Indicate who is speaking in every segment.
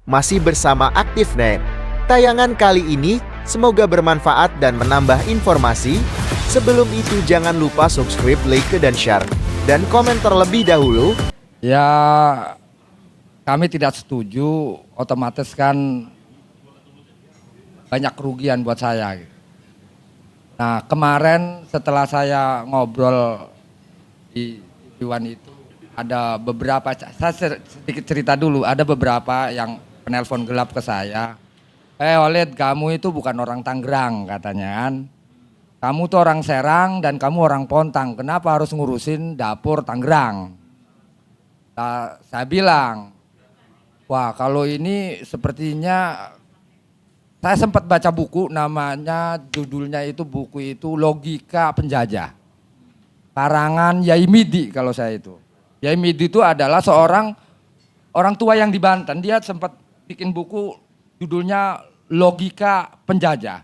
Speaker 1: masih bersama AktifNet. Tayangan kali ini semoga bermanfaat dan menambah informasi. Sebelum itu jangan lupa subscribe, like, dan share. Dan komen terlebih dahulu.
Speaker 2: Ya, kami tidak setuju, otomatis kan banyak kerugian buat saya. Nah, kemarin setelah saya ngobrol di Iwan itu, ada beberapa, saya sedikit cerita dulu, ada beberapa yang penelpon gelap ke saya. Oled, kamu itu bukan orang Tangerang katanya kan. Kamu tuh orang Serang dan kamu orang Pontang, kenapa harus ngurusin dapur Tangerang? Nah, saya bilang, wah kalau ini sepertinya, saya sempat baca buku namanya, judulnya itu buku itu Logika Penjajah. Karangan Yai Midi kalau saya itu. Yai Midi itu adalah seorang orang tua yang di Banten, dia sempat bikin buku judulnya Logika Penjajah.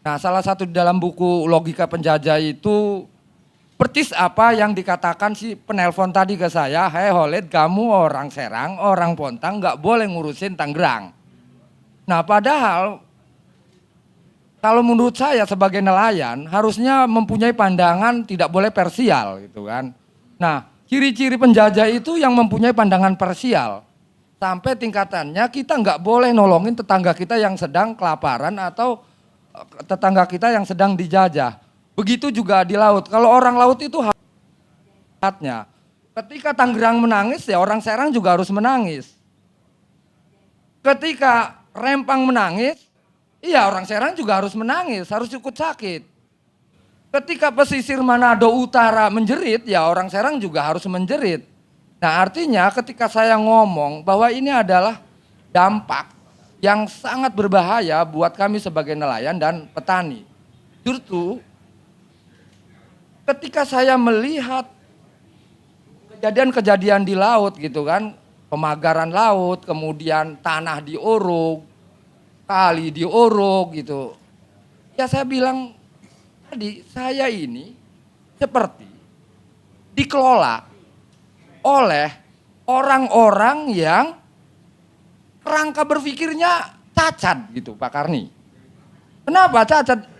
Speaker 2: Nah, salah satu di dalam buku Logika Penjajah itu persis apa yang dikatakan si penelpon tadi ke saya, Holed, kamu orang Serang, orang Pontang, nggak boleh ngurusin Tangerang. Nah, padahal kalau menurut saya sebagai nelayan harusnya mempunyai pandangan tidak boleh parsial gitu kan. Nah, ciri-ciri penjajah itu yang mempunyai pandangan parsial. Sampai tingkatannya kita nggak boleh nolongin tetangga kita yang sedang kelaparan atau tetangga kita yang sedang dijajah. Begitu juga di laut. Kalau orang laut itu haknya. Ketika Tangerang menangis ya orang Serang juga harus menangis. Ketika Rempang menangis, iya orang Serang juga harus menangis, harus ikut sakit. Ketika pesisir Manado Utara menjerit, ya orang Serang juga harus menjerit. Nah artinya ketika saya ngomong bahwa ini adalah dampak yang sangat berbahaya buat kami sebagai nelayan dan petani. Justru ketika saya melihat kejadian-kejadian di laut gitu kan, pemagaran laut, kemudian tanah diorok, kali diorok gitu. Ya saya bilang tadi, saya ini seperti dikelola oleh orang-orang yang kerangka berpikirnya cacat gitu Pak Karni. Kenapa cacat?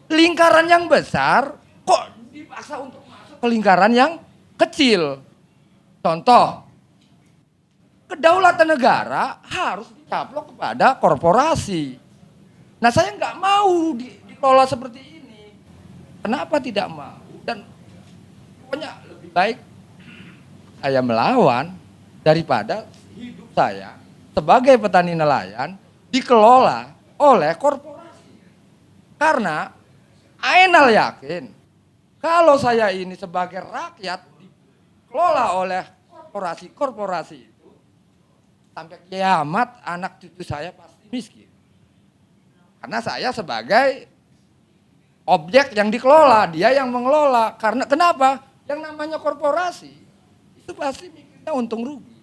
Speaker 2: Lingkaran yang besar kok dipaksa untuk masuk ke lingkaran yang kecil. Contoh, kedaulatan negara harus dicaplok kepada korporasi. Nah saya nggak mau dikelola seperti ini. Kenapa tidak mau? Dan pokoknya lebih baik saya melawan daripada hidup saya sebagai petani nelayan dikelola oleh korporasi. Karena Ainal yakin kalau saya ini sebagai rakyat dikelola oleh korporasi itu, sampai kiamat anak cucu saya pasti miskin. Karena saya sebagai objek yang dikelola, dia yang mengelola. Karena kenapa? Yang namanya korporasi itu pasti mikirnya untung rugi.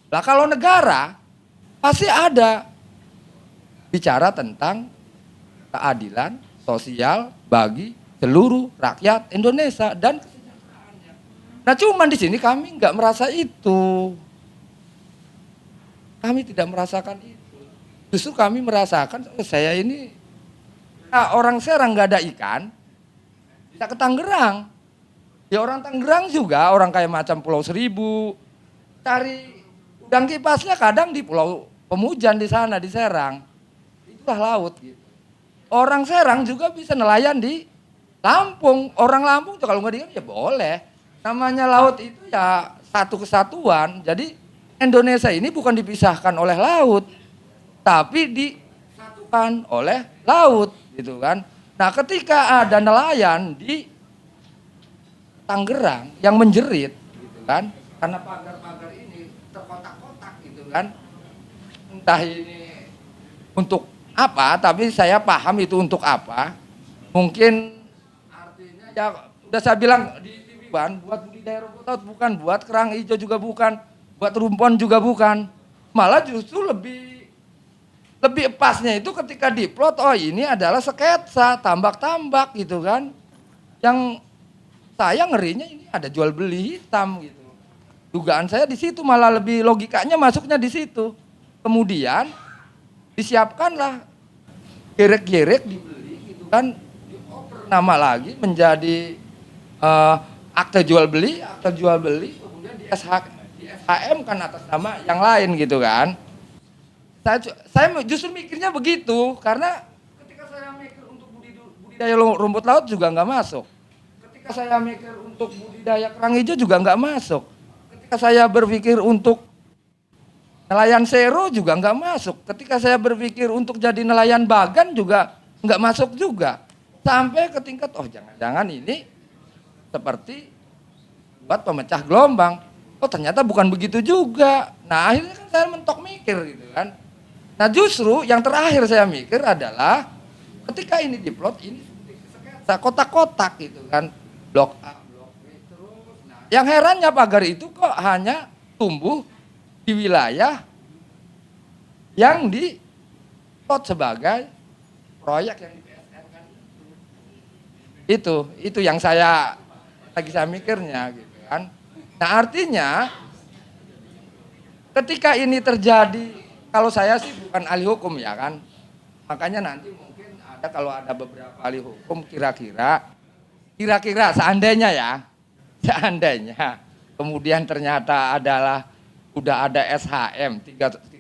Speaker 2: Lah kalau negara pasti ada bicara tentang keadilan sosial bagi seluruh rakyat Indonesia dan kesejahteraannya. Nah cuman di sini kami nggak merasa itu. Kami tidak merasakan itu. Justru kami merasakan saya ini orang Serang nggak ada ikan, bisa ke Tangerang. Ya orang Tangerang juga orang kayak macam Pulau Seribu, cari udang kipasnya kadang di Pulau Pemujan di sana di Serang. Itulah laut gitu. Orang Serang juga bisa nelayan di Lampung. Orang Lampung kalau nggak dia ya boleh. Namanya laut itu ya satu kesatuan. Jadi Indonesia ini bukan dipisahkan oleh laut, tapi disatukan oleh laut, gitu kan. Nah, ketika ada nelayan di Tangerang yang menjerit, gitu kan, karena pagar-pagar ini terkotak-kotak, gitu kan. Entah ini untuk apa, tapi saya paham itu untuk apa. Mungkin artinya ya udah saya bilang di TV buat budidaya rumput laut bukan, buat kerang hijau juga bukan, buat rumpon juga bukan. Malah justru lebih pasnya itu ketika diplot, oh ini adalah sketsa, tambak-tambak gitu kan. Yang saya ngerinya ini ada jual beli hitam gitu. Dugaan saya di situ malah lebih logikanya masuknya di situ. kemudian disiapkanlah gerek-gerek dibeli gitu kan, dioper nama lagi menjadi akte jual beli, kemudian di SHM kan atas nama yang lain gitu kan. Saya justru mikirnya begitu, karena ketika saya mikir untuk budidaya rumput laut juga nggak masuk. Ketika saya mikir untuk budidaya kerang hijau juga nggak masuk. Ketika saya berpikir untuk nelayan sero juga nggak masuk. Ketika saya berpikir untuk jadi nelayan bagan juga nggak masuk juga. Sampai ke tingkat, oh jangan-jangan ini seperti buat pemecah gelombang. Oh ternyata bukan begitu juga. Nah akhirnya kan saya mentok mikir gitu kan. Nah justru yang terakhir saya mikir adalah ketika ini diplot, ini kotak-kotak gitu kan. Blok A, blok B, terus. Nah, yang herannya pagar itu kok hanya tumbuh di wilayah yang diplot sebagai proyek yang di PSR kan. Itu yang saya mikirnya gitu kan. Nah artinya ketika ini terjadi, kalau saya sih bukan ahli hukum ya kan, makanya nanti mungkin kalau ada beberapa ahli hukum kira-kira seandainya kemudian ternyata udah ada SHM 300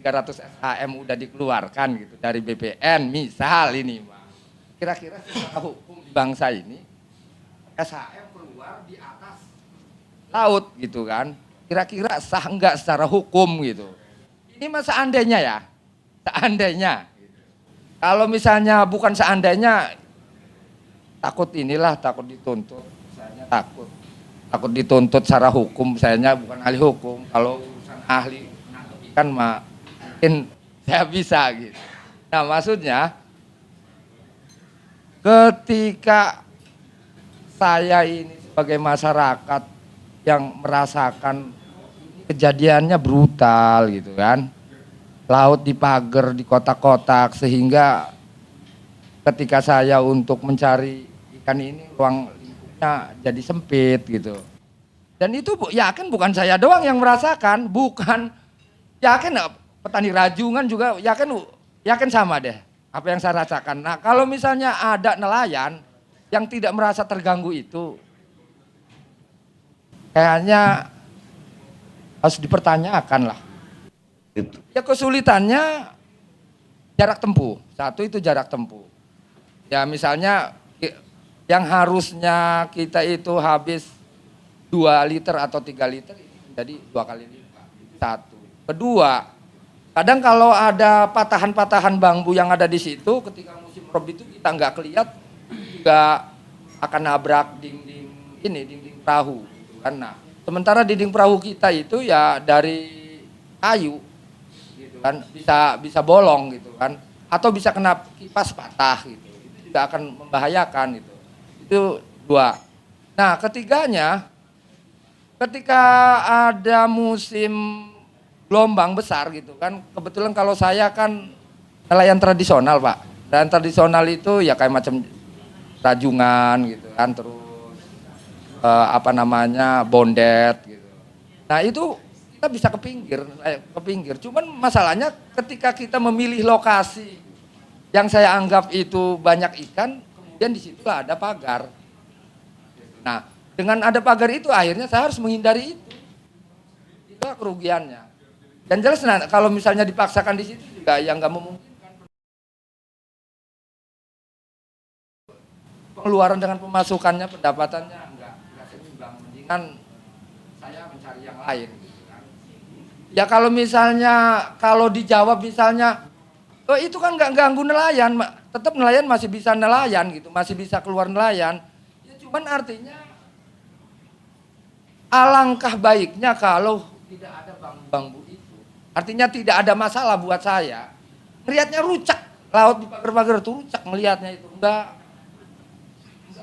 Speaker 2: SHM udah dikeluarkan gitu dari BPN misal ini, kira-kira secara hukum di bangsa ini SHM keluar di atas laut gitu kan, kira-kira sah enggak secara hukum gitu. Ini mah seandainya. Kalau misalnya bukan seandainya, takut dituntut, saya takut dituntut secara hukum, saya bukan ahli hukum. Kalau urusan ahli kan mungkin saya bisa gitu. Nah maksudnya ketika saya ini sebagai masyarakat yang merasakan kejadiannya brutal gitu kan, laut dipagar, di kotak-kotak, sehingga ketika saya untuk mencari ikan ini ruang lingkupnya jadi sempit gitu. Dan itu yakin bukan saya doang yang merasakan, yakin petani rajungan juga yakin sama deh apa yang saya rasakan. Nah kalau misalnya ada nelayan yang tidak merasa terganggu itu, kayaknya harus dipertanyakan lah. Ya kesulitannya jarak tempuh. Satu itu jarak tempuh. Ya misalnya yang harusnya kita itu habis 2 liter atau 3 liter jadi 2 kali lipat. Satu. Kedua, kadang kalau ada patahan-patahan bambu yang ada di situ ketika musim rob itu kita nggak kelihat juga akan nabrak dinding perahu gitu kan. Nah, sementara dinding perahu kita itu ya dari kayu gitu kan, bisa bolong gitu kan, atau bisa kena kipas patah gitu. Itu juga akan membahayakan gitu. Itu 2. Nah, ketiganya ketika ada musim gelombang besar gitu kan, kebetulan kalau saya kan nelayan tradisional Pak. Nelayan tradisional itu ya kayak macam rajungan gitu kan, terus bondet gitu. Nah itu kita bisa ke pinggir. Cuman masalahnya ketika kita memilih lokasi yang saya anggap itu banyak ikan, kemudian di situ ada pagar. Nah dengan ada pagar itu akhirnya saya harus menghindari itu. Itulah kerugiannya. Dan jelas kalau misalnya dipaksakan di situ juga yang nggak memungkinkan. Pengeluaran dengan pemasukannya, pendapatannya enggak seimbang. Mendingan saya mencari yang lain. Gitu kan. Ya kalau dijawab misalnya, oh itu kan nggak ganggu nelayan, tetap nelayan masih bisa nelayan gitu, masih bisa keluar nelayan. Ya cuman artinya alangkah baiknya kalau tidak ada bambu-bambu itu. Artinya tidak ada masalah buat saya. Ngelihatnya rucak, laut di pagar-pagar itu rucak melihatnya itu. Enggak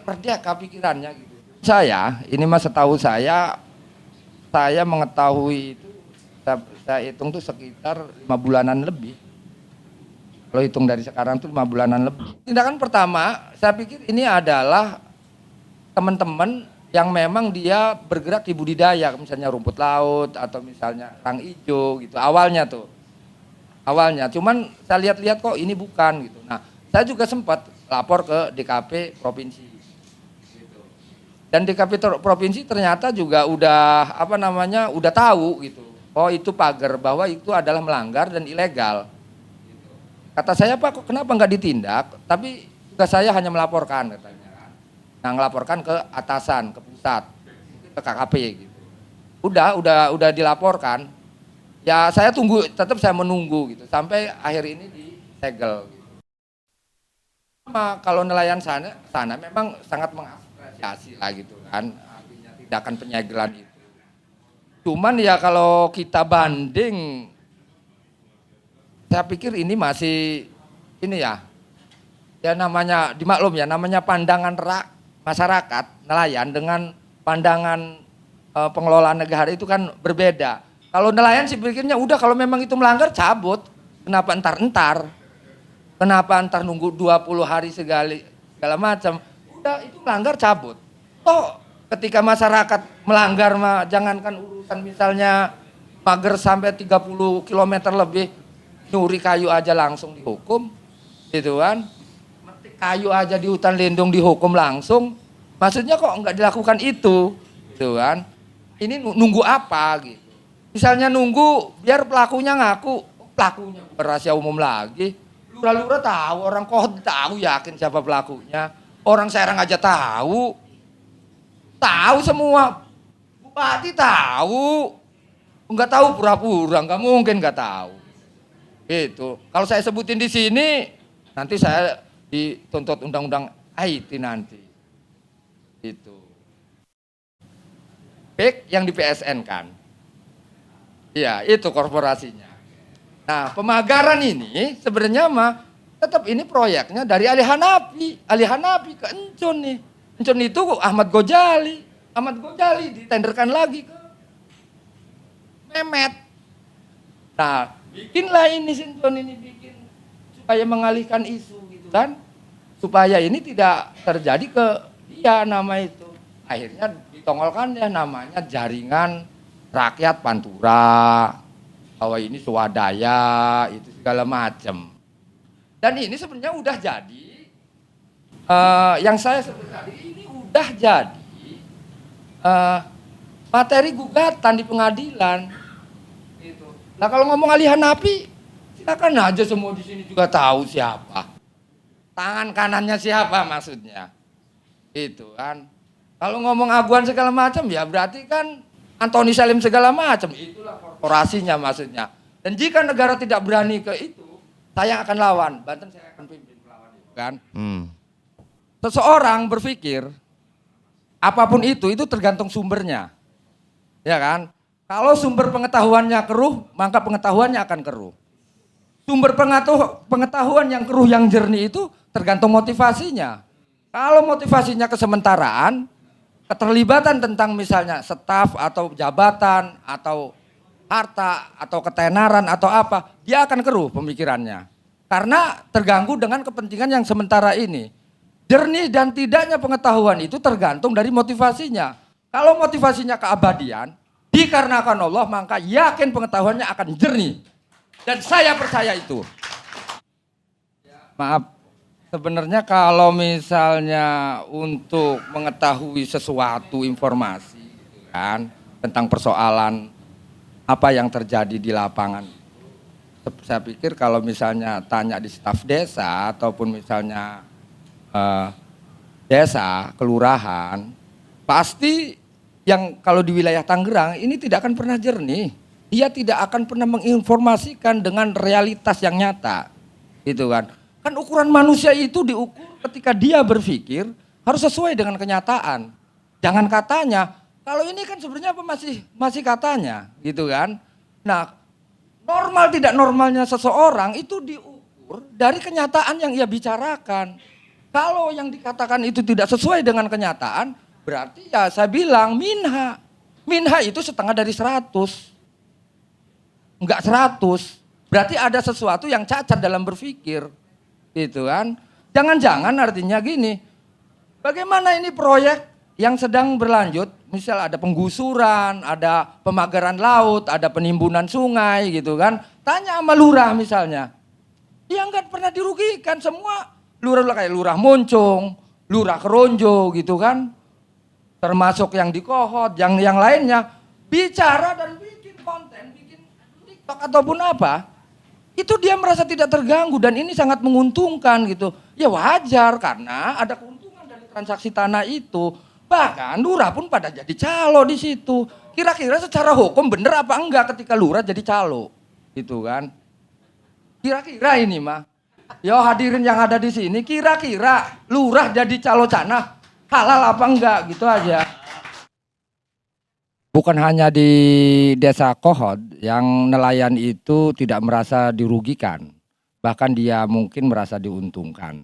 Speaker 2: merdeka pikirannya gitu. Saya, ini mas setahu saya mengetahui itu, saya hitung tuh sekitar 5 bulanan lebih. Kalau hitung dari sekarang tuh 5 bulanan lebih. Tindakan pertama, saya pikir ini adalah teman-teman yang memang dia bergerak di budidaya, misalnya rumput laut atau misalnya kerang hijau gitu awalnya tuh. awalnya. Cuman saya lihat-lihat kok ini bukan gitu. Nah, saya juga sempat lapor ke DKP provinsi. Gitu. Dan DKP provinsi ternyata juga udah udah tahu gitu. Oh itu pagar bahwa itu adalah melanggar dan ilegal. Gitu. Kata saya Pak, kok kenapa nggak ditindak? Tapi tugas saya hanya melaporkan katanya. Nah, ngelaporkan ke atasan, ke pusat, ke KKP gitu. Udah dilaporkan. Ya saya tunggu, tetap saya menunggu gitu sampai akhir ini disegel. Gitu. Kalau nelayan sana memang sangat mengapresiasi lah gitu kan, artinya tindakan penyegelan itu. Cuman ya kalau kita banding, saya pikir ini masih ya namanya dimaklum ya, namanya pandangan masyarakat nelayan dengan pandangan pengelolaan negara itu kan berbeda. Kalau nelayan sih pikirnya udah kalau memang itu melanggar cabut. Kenapa entar? Kenapa entar nunggu 20 hari segala macam? Udah itu melanggar cabut. Toh ketika masyarakat melanggar jangankan urusan misalnya pagar sampai 30 km lebih, nyuri kayu aja langsung dihukum. Gitu kan. Metik kayu aja di hutan lindung dihukum langsung. Maksudnya kok enggak dilakukan itu? Gitu kan. Ini nunggu apa gitu. Misalnya nunggu biar pelakunya ngaku, pelakunya rahasia umum lagi. Lurah-lurah tahu, orang Kohod tahu yakin siapa pelakunya. Orang Serang aja tahu. Tahu semua. Bupati tahu. Enggak tahu pura-pura, enggak mungkin enggak tahu. Itu. Kalau saya sebutin di sini, nanti saya dituntut undang-undang IT nanti. Itu. PIK yang di PSN kan. Iya, itu korporasinya. Nah, pemagaran ini sebenarnya tetap ini proyeknya dari Ali Hanafi ke Encon nih. Encon itu Ahmad Ghazali ditenderkan lagi ke Mehmet. Nah, bikinlah ini Encon ini bikin supaya mengalihkan isu gitu kan. Supaya ini tidak terjadi ke dia nama itu. Akhirnya ditongolkan ya namanya Jaringan Rakyat Pantura, bahwa ini swadaya, itu segala macam. Dan ini sebenarnya udah jadi, yang saya sebut tadi ini udah jadi materi gugatan di pengadilan. Gitu. Nah kalau ngomong Ali Hanafi, silakan aja semua di sini juga tahu siapa. Tangan kanannya siapa maksudnya. Itu kan. Kalau ngomong aguan segala macam ya berarti kan Antoni Salim segala macam, itulah korporasinya maksudnya. Dan jika negara tidak berani ke itu, saya akan lawan. Banten saya akan pimpin melawan itu kan. Seseorang berpikir, apapun itu tergantung sumbernya. Ya kan? Kalau sumber pengetahuannya keruh, maka pengetahuannya akan keruh. Sumber pengetahuan yang keruh, yang jernih itu tergantung motivasinya. Kalau motivasinya kesementaraan, keterlibatan tentang misalnya staf atau jabatan atau harta atau ketenaran atau apa, dia akan keruh pemikirannya. Karena terganggu dengan kepentingan yang sementara ini. Jernih dan tidaknya pengetahuan itu tergantung dari motivasinya. Kalau motivasinya keabadian, dikarenakan Allah, maka yakin pengetahuannya akan jernih. Dan saya percaya itu. Maaf. Sebenarnya kalau misalnya untuk mengetahui sesuatu informasi kan tentang persoalan apa yang terjadi di lapangan, saya pikir kalau misalnya tanya di staf desa ataupun misalnya desa, kelurahan, pasti yang kalau di wilayah Tangerang ini tidak akan pernah jernih. Dia tidak akan pernah menginformasikan dengan realitas yang nyata, gitu kan. Kan ukuran manusia itu diukur ketika dia berpikir harus sesuai dengan kenyataan. Jangan katanya. Kalau ini kan sebenarnya apa masih katanya, gitu kan. Nah, normal tidak normalnya seseorang itu diukur dari kenyataan yang ia bicarakan. Kalau yang dikatakan itu tidak sesuai dengan kenyataan, berarti ya saya bilang minha. Minha itu setengah dari 100. Enggak 100. Berarti ada sesuatu yang cacat dalam berpikir. Gitu kan. Jangan-jangan artinya gini, bagaimana ini proyek yang sedang berlanjut, misal ada penggusuran, ada pemagaran laut, ada penimbunan sungai gitu kan, Tanya sama lurah misalnya. Dia nggak pernah dirugikan. Semua lurah kayak lurah Moncong, lurah Keronjo gitu kan. Termasuk yang di Kohot, yang lainnya. Bicara dan bikin konten, bikin TikTok ataupun apa. Itu dia merasa tidak terganggu dan ini sangat menguntungkan gitu. Ya wajar karena ada keuntungan dari transaksi tanah itu. Bahkan lurah pun pada jadi calo di situ. Kira-kira secara hukum bener apa enggak ketika lurah jadi calo? Gitu kan. Kira-kira ini mah. Yo hadirin yang ada di sini, kira-kira lurah jadi calo tanah halal apa enggak? Gitu aja. Bukan hanya di desa Kohot yang nelayan itu tidak merasa dirugikan. Bahkan dia mungkin merasa diuntungkan.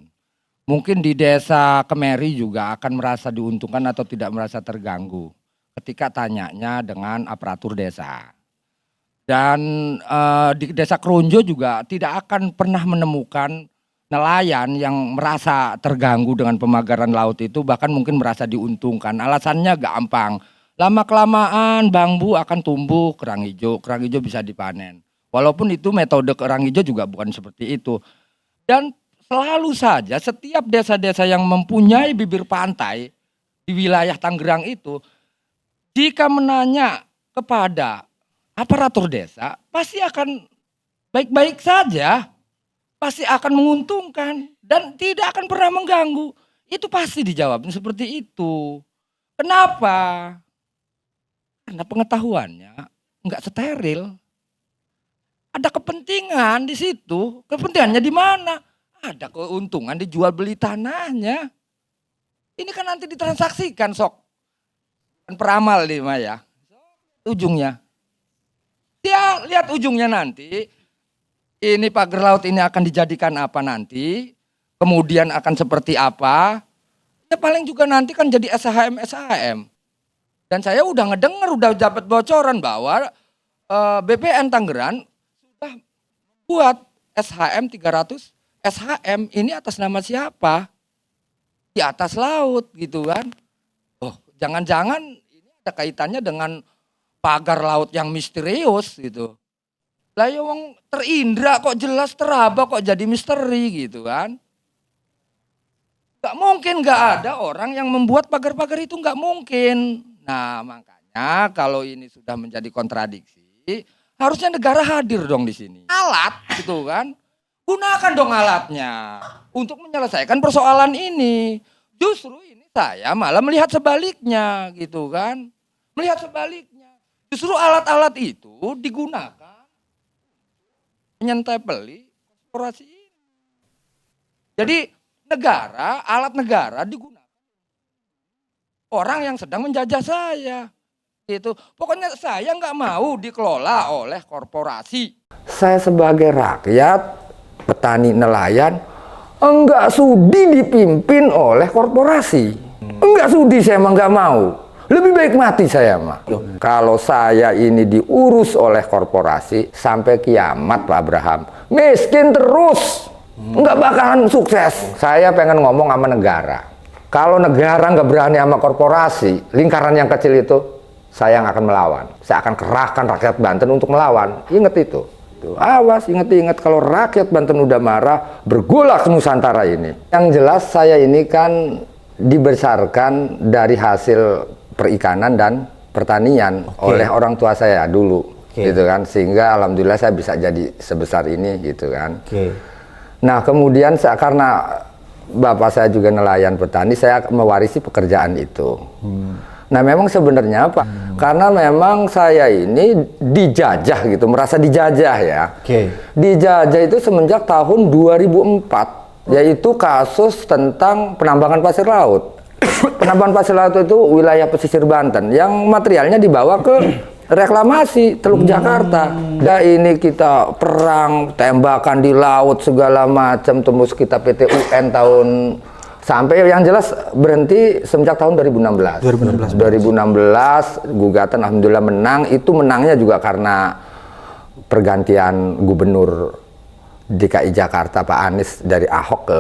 Speaker 2: Mungkin di desa Kemeri juga akan merasa diuntungkan atau tidak merasa terganggu ketika tanyanya dengan aparatur desa. Dan di desa Keronjo juga tidak akan pernah menemukan nelayan yang merasa terganggu dengan pemagaran laut itu, bahkan mungkin merasa diuntungkan. Alasannya gampang, lama-kelamaan bambu akan tumbuh kerang hijau bisa dipanen. Walaupun itu metode kerang hijau juga bukan seperti itu. Dan selalu saja setiap desa-desa yang mempunyai bibir pantai di wilayah Tangerang itu, jika menanya kepada aparatur desa, pasti akan baik-baik saja, pasti akan menguntungkan dan tidak akan pernah mengganggu. Itu pasti dijawab seperti itu. Kenapa? Karena pengetahuannya nggak steril. Ada kepentingan di situ. Kepentingannya di mana? Ada keuntungan dijual beli tanahnya. Ini kan nanti ditransaksikan sok. Kan peramal nih Maya. Ujungnya. Dia lihat ujungnya nanti. Ini pagar laut ini akan dijadikan apa nanti. Kemudian akan seperti apa. Ya paling juga nanti kan jadi SHM. Dan saya udah ngedenger, udah dapat bocoran bahwa BPN Tangerang sudah buat SHM 300. SHM ini atas nama siapa? Di atas laut gitu kan. Oh, jangan-jangan ini ada kaitannya dengan pagar laut yang misterius gitu. Lah ya wong terindra kok jelas teraba kok jadi misteri gitu kan. Gak mungkin gak ada orang yang membuat pagar-pagar itu, gak mungkin. Nah makanya kalau ini sudah menjadi kontradiksi, harusnya negara hadir dong di sini. Alat gitu kan. Gunakan dong alatnya untuk menyelesaikan persoalan ini. Justru ini saya malah melihat sebaliknya gitu kan. Melihat sebaliknya. Justru alat-alat itu digunakan menyentepeli korporasi ini. Jadi negara, alat negara digunakan orang yang sedang menjajah saya. Gitu. Pokoknya saya nggak mau dikelola oleh korporasi.
Speaker 3: Saya sebagai rakyat, petani nelayan, enggak sudi dipimpin oleh korporasi. Enggak sudi, saya emang enggak mau. Lebih baik mati saya mah. Kalau saya ini diurus oleh korporasi sampai kiamat Pak Abraham, miskin terus. Enggak bakalan sukses. Saya pengen ngomong sama negara. Kalau negara enggak berani sama korporasi, lingkaran yang kecil itu, saya yang akan melawan. Saya akan kerahkan rakyat Banten untuk melawan. Ingat itu. Awas, ingat-ingat kalau rakyat Banten udah marah, bergolak Nusantara ini. Yang jelas saya ini kan dibesarkan dari hasil perikanan dan pertanian oleh orang tua saya dulu, gitu kan. Sehingga alhamdulillah saya bisa jadi sebesar ini, gitu kan. Nah kemudian karena bapak saya juga nelayan petani, saya mewarisi pekerjaan itu. Nah memang sebenarnya Pak, karena memang saya ini dijajah gitu, merasa dijajah ya. Dijajah itu semenjak tahun 2004, yaitu kasus tentang penambangan pasir laut. Penambangan pasir laut itu wilayah pesisir Banten, yang materialnya dibawa ke reklamasi Teluk Jakarta. Dan ini kita perang, tembakan di laut segala macam, tembus kita PT UN tahun... Sampai yang jelas berhenti semenjak tahun 2016. 2016 gugatan alhamdulillah menang. Itu menangnya juga karena pergantian gubernur DKI Jakarta Pak Anies dari Ahok ke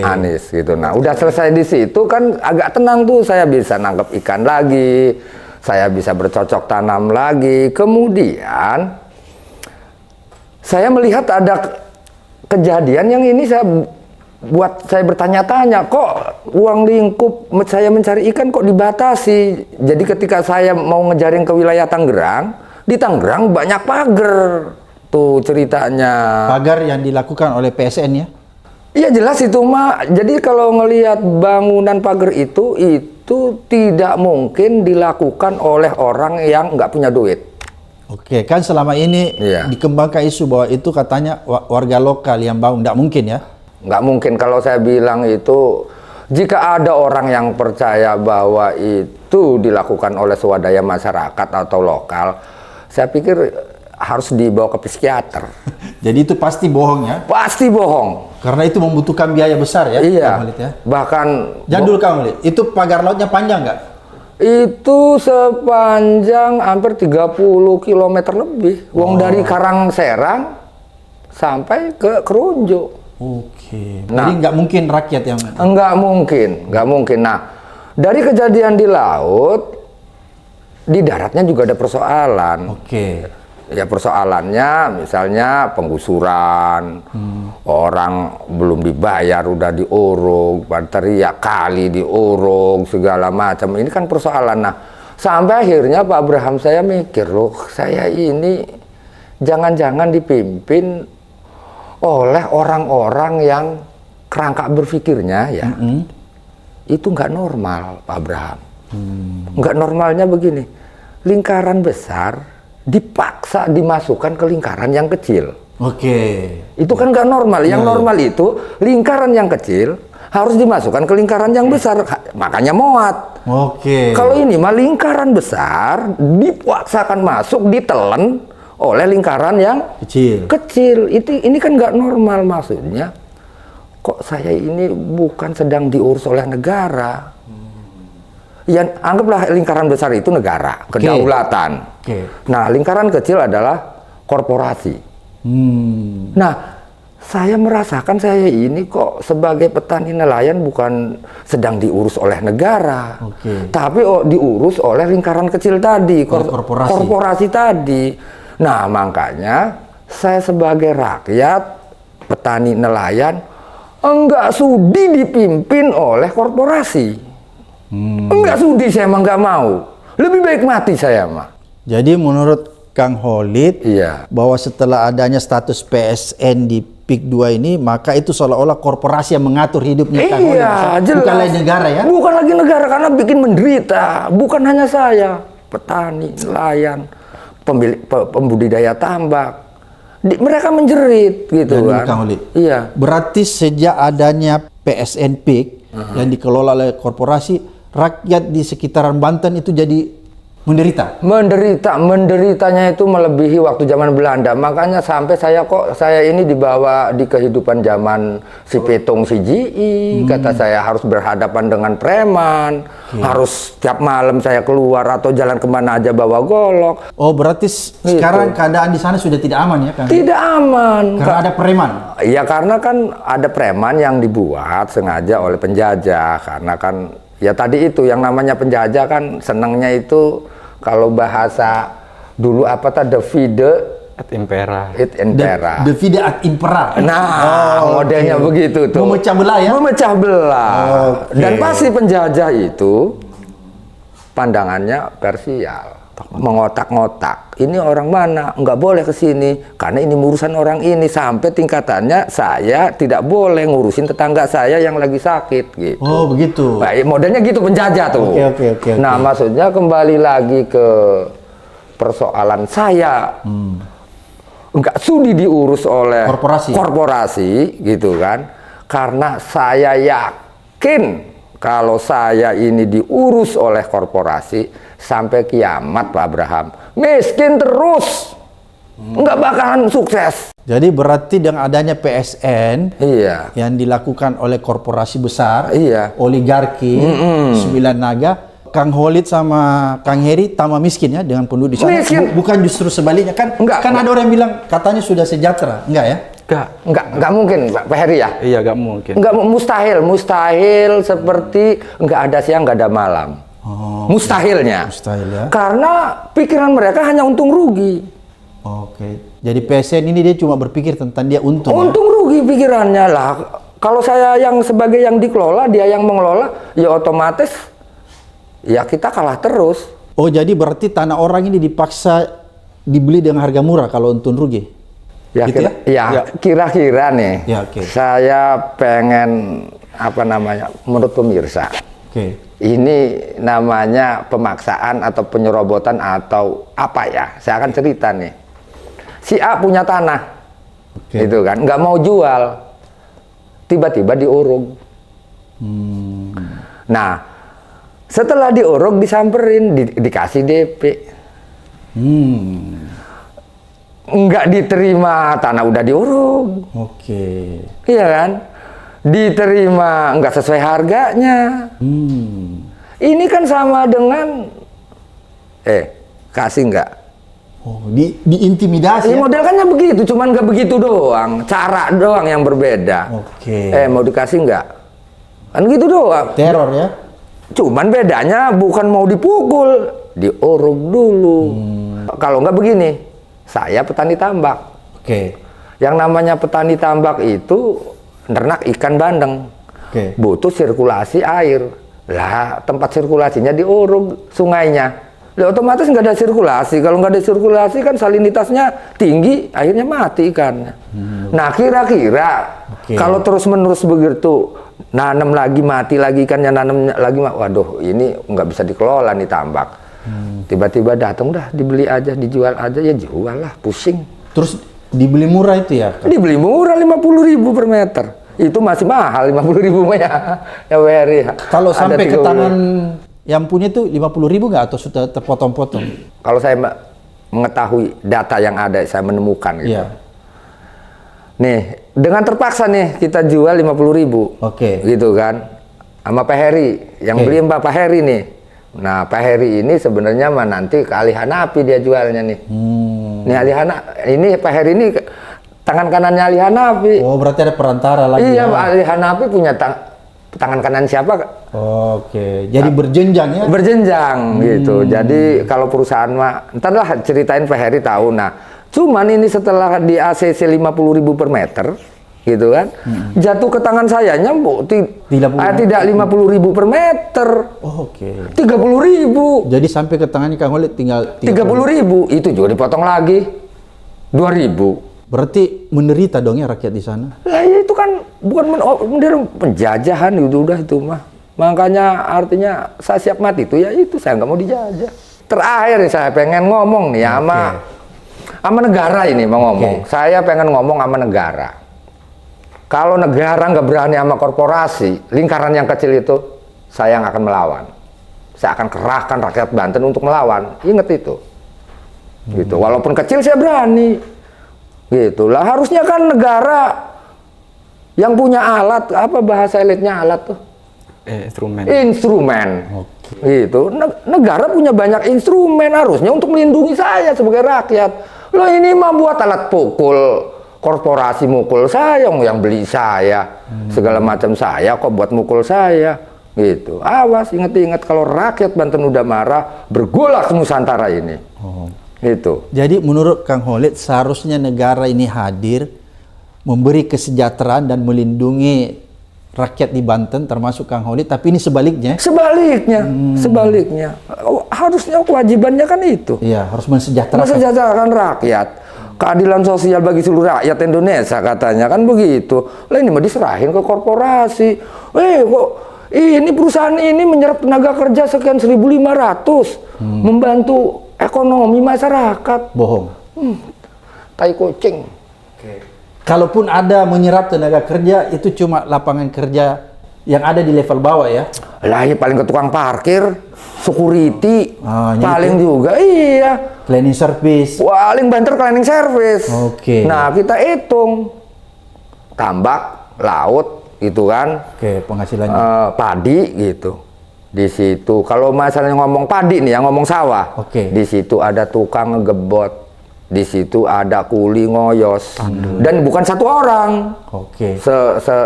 Speaker 3: Anies gitu. Nah, udah selesai di situ kan agak tenang tuh, saya bisa nangkep ikan lagi. Saya bisa bercocok tanam lagi. Kemudian saya melihat ada kejadian yang ini buat saya bertanya-tanya, kok uang lingkup saya mencari ikan kok dibatasi. Jadi ketika saya mau ngejaring ke wilayah Tangerang, di Tangerang banyak pagar. Tuh ceritanya.
Speaker 4: Pagar yang dilakukan oleh PSN ya?
Speaker 3: Iya jelas itu Mak. Jadi kalau ngelihat bangunan pagar itu tidak mungkin dilakukan oleh orang yang nggak punya duit.
Speaker 4: Oke, kan selama ini
Speaker 3: Iya.
Speaker 4: dikembangkan isu bahwa itu katanya warga lokal yang bangun, nggak mungkin ya?
Speaker 3: Nggak mungkin. Kalau saya bilang itu, jika ada orang yang percaya bahwa itu dilakukan oleh swadaya masyarakat atau lokal, saya pikir harus dibawa ke psikiater.
Speaker 4: Jadi itu pasti bohong ya?
Speaker 3: Pasti bohong.
Speaker 4: Karena itu membutuhkan biaya besar ya?
Speaker 3: Iya.
Speaker 4: Kang Holid ya?
Speaker 3: Bahkan
Speaker 4: Jangan dulu Kang Holid, itu pagar lautnya panjang nggak?
Speaker 3: itu sepanjang hampir 30 km lebih. Wong dari Karangserang sampai ke Kerunjo.
Speaker 4: Oke.
Speaker 3: Nah.
Speaker 4: Jadi nggak mungkin rakyat yang...
Speaker 3: Enggak mungkin. Nah, dari kejadian di laut, di daratnya juga ada persoalan.
Speaker 4: Oke.
Speaker 3: Ya persoalannya misalnya penggusuran, orang belum dibayar udah diuruk, teriak kali diuruk, segala macam. Ini kan persoalan. Nah, sampai akhirnya Pak Abraham saya mikir, loh saya ini jangan-jangan dipimpin oleh orang-orang yang kerangka berpikirnya ya, itu nggak normal Pak Abraham. Nggak normalnya begini, lingkaran besar dipaksa dimasukkan ke lingkaran yang kecil.
Speaker 4: Oke.
Speaker 3: Itu kan nggak normal. Yang normal itu lingkaran yang kecil harus dimasukkan ke lingkaran yang besar. Makanya muat.
Speaker 4: Oke.
Speaker 3: Kalau ini mah lingkaran besar dipaksakan masuk, ditelan oleh lingkaran yang kecil. Ini kan nggak normal maksudnya. Kok saya ini bukan sedang diurus oleh negara? Yang anggaplah lingkaran besar itu negara, kedaulatan. Nah, lingkaran kecil adalah korporasi. Nah, saya merasakan saya ini kok sebagai petani nelayan bukan sedang diurus oleh negara, tapi diurus oleh lingkaran kecil tadi, korporasi tadi. Nah, makanya saya sebagai rakyat, petani nelayan, enggak sudi dipimpin oleh korporasi. Enggak sudi, saya emang nggak mau. Lebih baik mati saya mah.
Speaker 4: Jadi menurut Kang Holid,
Speaker 3: Iya.
Speaker 4: bahwa setelah adanya status PSN di PIK 2 ini, maka itu seolah-olah korporasi yang mengatur hidupnya Kang Holid.
Speaker 3: Iya, jelas.
Speaker 4: Bukan lagi negara ya?
Speaker 3: Bukan lagi negara, karena bikin menderita. Bukan hanya saya, petani, nelayan, pembudidaya tambak. Mereka menjerit gitu kan.
Speaker 4: Kang Holid.
Speaker 3: Iya.
Speaker 4: Berarti sejak adanya PSN PIK yang dikelola oleh korporasi, rakyat di sekitaran Banten itu jadi menderita.
Speaker 3: Menderitanya itu melebihi waktu zaman Belanda. Makanya sampai saya ini dibawa di kehidupan zaman si Petung si Ji. Kata saya harus berhadapan dengan preman, harus tiap malam saya keluar atau jalan kemana aja bawa golok.
Speaker 4: Oh, berarti sekarang keadaan di sana sudah tidak aman ya, Kang?
Speaker 3: Tidak aman.
Speaker 4: Karena ada preman.
Speaker 3: Iya, karena kan ada preman yang dibuat sengaja oleh penjajah. Karena kan ya tadi itu yang namanya penjajah kan senangnya itu kalau bahasa dulu apa tadi divide
Speaker 5: et impera.
Speaker 4: Divide ad impera.
Speaker 3: Nah, modelnya begitu tuh.
Speaker 4: Memecah belah ya?
Speaker 3: Memecah belah.
Speaker 4: Oke.
Speaker 3: Dan pasti penjajah itu pandangannya parsial, mengotak-ngotak. Ini orang mana? Nggak boleh ke sini karena ini urusan orang ini, sampai tingkatannya saya tidak boleh ngurusin tetangga saya yang lagi sakit gitu.
Speaker 4: Oh, begitu.
Speaker 3: Nah, modelnya gitu penjajah tuh.
Speaker 4: Oke.
Speaker 3: Nah, maksudnya kembali lagi ke persoalan saya. Nggak sudi diurus oleh korporasi gitu kan. Karena saya yakin kalau saya ini diurus oleh korporasi sampai kiamat Pak Abraham, miskin terus, nggak bakalan sukses.
Speaker 4: Jadi berarti dengan adanya PSN yang dilakukan oleh korporasi besar, oligarki, Sembilan Naga, Kang Holid sama Kang Heri tambah miskin ya dengan penduduk di sana. Bukan justru sebaliknya kan? Kan ada orang yang bilang katanya sudah sejahtera, enggak ya?
Speaker 3: Enggak mungkin Pak Heri ya?
Speaker 5: Iya, enggak mungkin.
Speaker 3: Enggak, mustahil seperti enggak ada siang enggak ada malam. Mustahilnya.
Speaker 4: Mustahil ya.
Speaker 3: Karena pikiran mereka hanya untung rugi.
Speaker 4: Oke. Jadi PSN ini dia cuma berpikir tentang dia untung.
Speaker 3: Untung rugi pikirannya lah. Kalau saya yang sebagai yang dikelola, dia yang mengelola, ya otomatis ya kita kalah terus.
Speaker 4: Oh, jadi berarti tanah orang ini dipaksa dibeli dengan harga murah kalau untung rugi?
Speaker 3: Ya,
Speaker 4: gitu
Speaker 3: kira-kira nih.
Speaker 4: Ya, oke.
Speaker 3: Saya pengen menurut pemirsa.
Speaker 4: Oke.
Speaker 3: Ini namanya pemaksaan atau penyerobotan atau apa ya? Saya akan cerita nih. Si A punya tanah, gitu kan, nggak mau jual, tiba-tiba diuruk. Nah, setelah diuruk disamperin, dikasih DP. Nggak diterima, tanah udah diuruk.
Speaker 4: Oke.
Speaker 3: Iya kan? Diterima nggak sesuai harganya. Ini kan sama dengan kasih nggak?
Speaker 4: Oh, diintimidasi.
Speaker 3: Ya, model kannya begitu, cuman nggak begitu doang, cara doang yang berbeda.
Speaker 4: Oke.
Speaker 3: Mau dikasih nggak? Kan gitu doang.
Speaker 4: Teror ya?
Speaker 3: Cuman bedanya bukan mau dipukul, diuruk dulu. Kalau nggak begini, saya petani tambak.
Speaker 4: Oke.
Speaker 3: Yang namanya petani tambak itu ternak ikan bandeng.
Speaker 4: Oke.
Speaker 3: Butuh sirkulasi air. Lah, tempat sirkulasinya diuruk sungainya. Lah, otomatis nggak ada sirkulasi. Kalau nggak ada sirkulasi kan salinitasnya tinggi, akhirnya mati ikannya. Nah, kira-kira kalau terus-menerus begitu, nanam lagi mati lagi ikannya, nanam lagi, waduh, ini nggak bisa dikelola nih tambak. Tiba-tiba datang, udah dibeli aja, dijual aja, ya jual lah, pusing.
Speaker 4: Terus dibeli murah itu ya?
Speaker 3: Dibeli murah 50.000 per meter. Itu masih mahal 50.000 mah ya WRI.
Speaker 4: Kalau sampai ke tangan yang punya itu 50.000 nggak atau sudah terpotong-potong?
Speaker 3: Kalau saya mengetahui data yang ada, saya menemukan gitu.
Speaker 4: Iya.
Speaker 3: Nih, dengan terpaksa nih kita jual 50.000.
Speaker 4: Oke.
Speaker 3: Gitu kan. Sama Pak Heri, yang beli Pak Heri nih. Nah, Pak Heri ini sebenarnya mah nanti ke Ali Hanafi dia jualnya nih. Nih Ali ini Pak Heri ini tangan kanannya Ali Hanafi.
Speaker 4: Oh, berarti ada perantara lagi.
Speaker 3: Iya,
Speaker 4: ya?
Speaker 3: Ali Hanafi punya tangan kanan siapa?
Speaker 4: Oke, jadi berjenjang ya?
Speaker 3: Berjenjang gitu. Jadi kalau perusahaan mah, entarlah ceritain Pak Heri tahu. Nah, cuman ini setelah di ACC 50.000 per meter, gitu kan, jatuh ke tangan sayanya tidak 50.000 per meter.
Speaker 4: Oh, oke.
Speaker 3: 30.000.
Speaker 4: Jadi sampai ke tangannya Kang Holid tinggal
Speaker 3: 30.000. Itu juga dipotong lagi 2.000.
Speaker 4: Berarti menderita dong ya rakyat di sana?
Speaker 3: Lah ya itu kan bukan penjajahan itu udah itu mah. Makanya artinya saya siap mati itu ya itu, saya nggak mau dijajah. Terakhir nih saya pengen ngomong nih sama negara ini mau ngomong. Saya pengen ngomong sama negara. Kalau negara nggak berani sama korporasi, lingkaran yang kecil itu, saya yang akan melawan. Saya akan kerahkan rakyat Banten untuk melawan. Ingat itu. Gitu. Walaupun kecil saya berani. Gitulah, harusnya kan negara yang punya alat, apa bahasa elitnya alat tuh? Instrumen. Gitu. Negara punya banyak instrumen harusnya untuk melindungi saya sebagai rakyat. Loh ini mah buat alat pukul, korporasi mukul saya, yang beli saya, segala macam saya kok buat mukul saya. Gitu. Awas, ingat-ingat kalau rakyat Banten udah marah, bergolak Nusantara ini. Itu.
Speaker 4: Jadi menurut Kang Holid seharusnya negara ini hadir memberi kesejahteraan dan melindungi rakyat di Banten termasuk Kang Holid, tapi ini sebaliknya. Sebaliknya. Harusnya kewajibannya kan itu. Iya, harus mensejahterakan.
Speaker 3: Mensejahterakan rakyat. Keadilan sosial bagi seluruh rakyat Indonesia katanya kan begitu. Lah ini mah diserahin ke korporasi. Kok ini perusahaan ini menyerap tenaga kerja sekian 1.500 membantu ekonomi masyarakat.
Speaker 4: Bohong.
Speaker 3: Tai kucing.
Speaker 4: Kalaupun ada menyerap tenaga kerja, itu cuma lapangan kerja yang ada di level bawah ya?
Speaker 3: Lah ya paling ke tukang parkir, security, paling
Speaker 4: itu.
Speaker 3: juga iya.
Speaker 4: Cleaning service.
Speaker 3: Paling banter cleaning service.
Speaker 4: Oke.
Speaker 3: Nah kita hitung tambak, laut, gitu kan.
Speaker 4: Oke, penghasilannya.
Speaker 3: Padi gitu. Di situ kalau masalahnya ngomong padi nih, yang ngomong sawah.
Speaker 4: Oke.
Speaker 3: Di situ ada tukang ngegebot, di situ ada kuli ngoyos, dan bukan satu orang.
Speaker 4: Oke.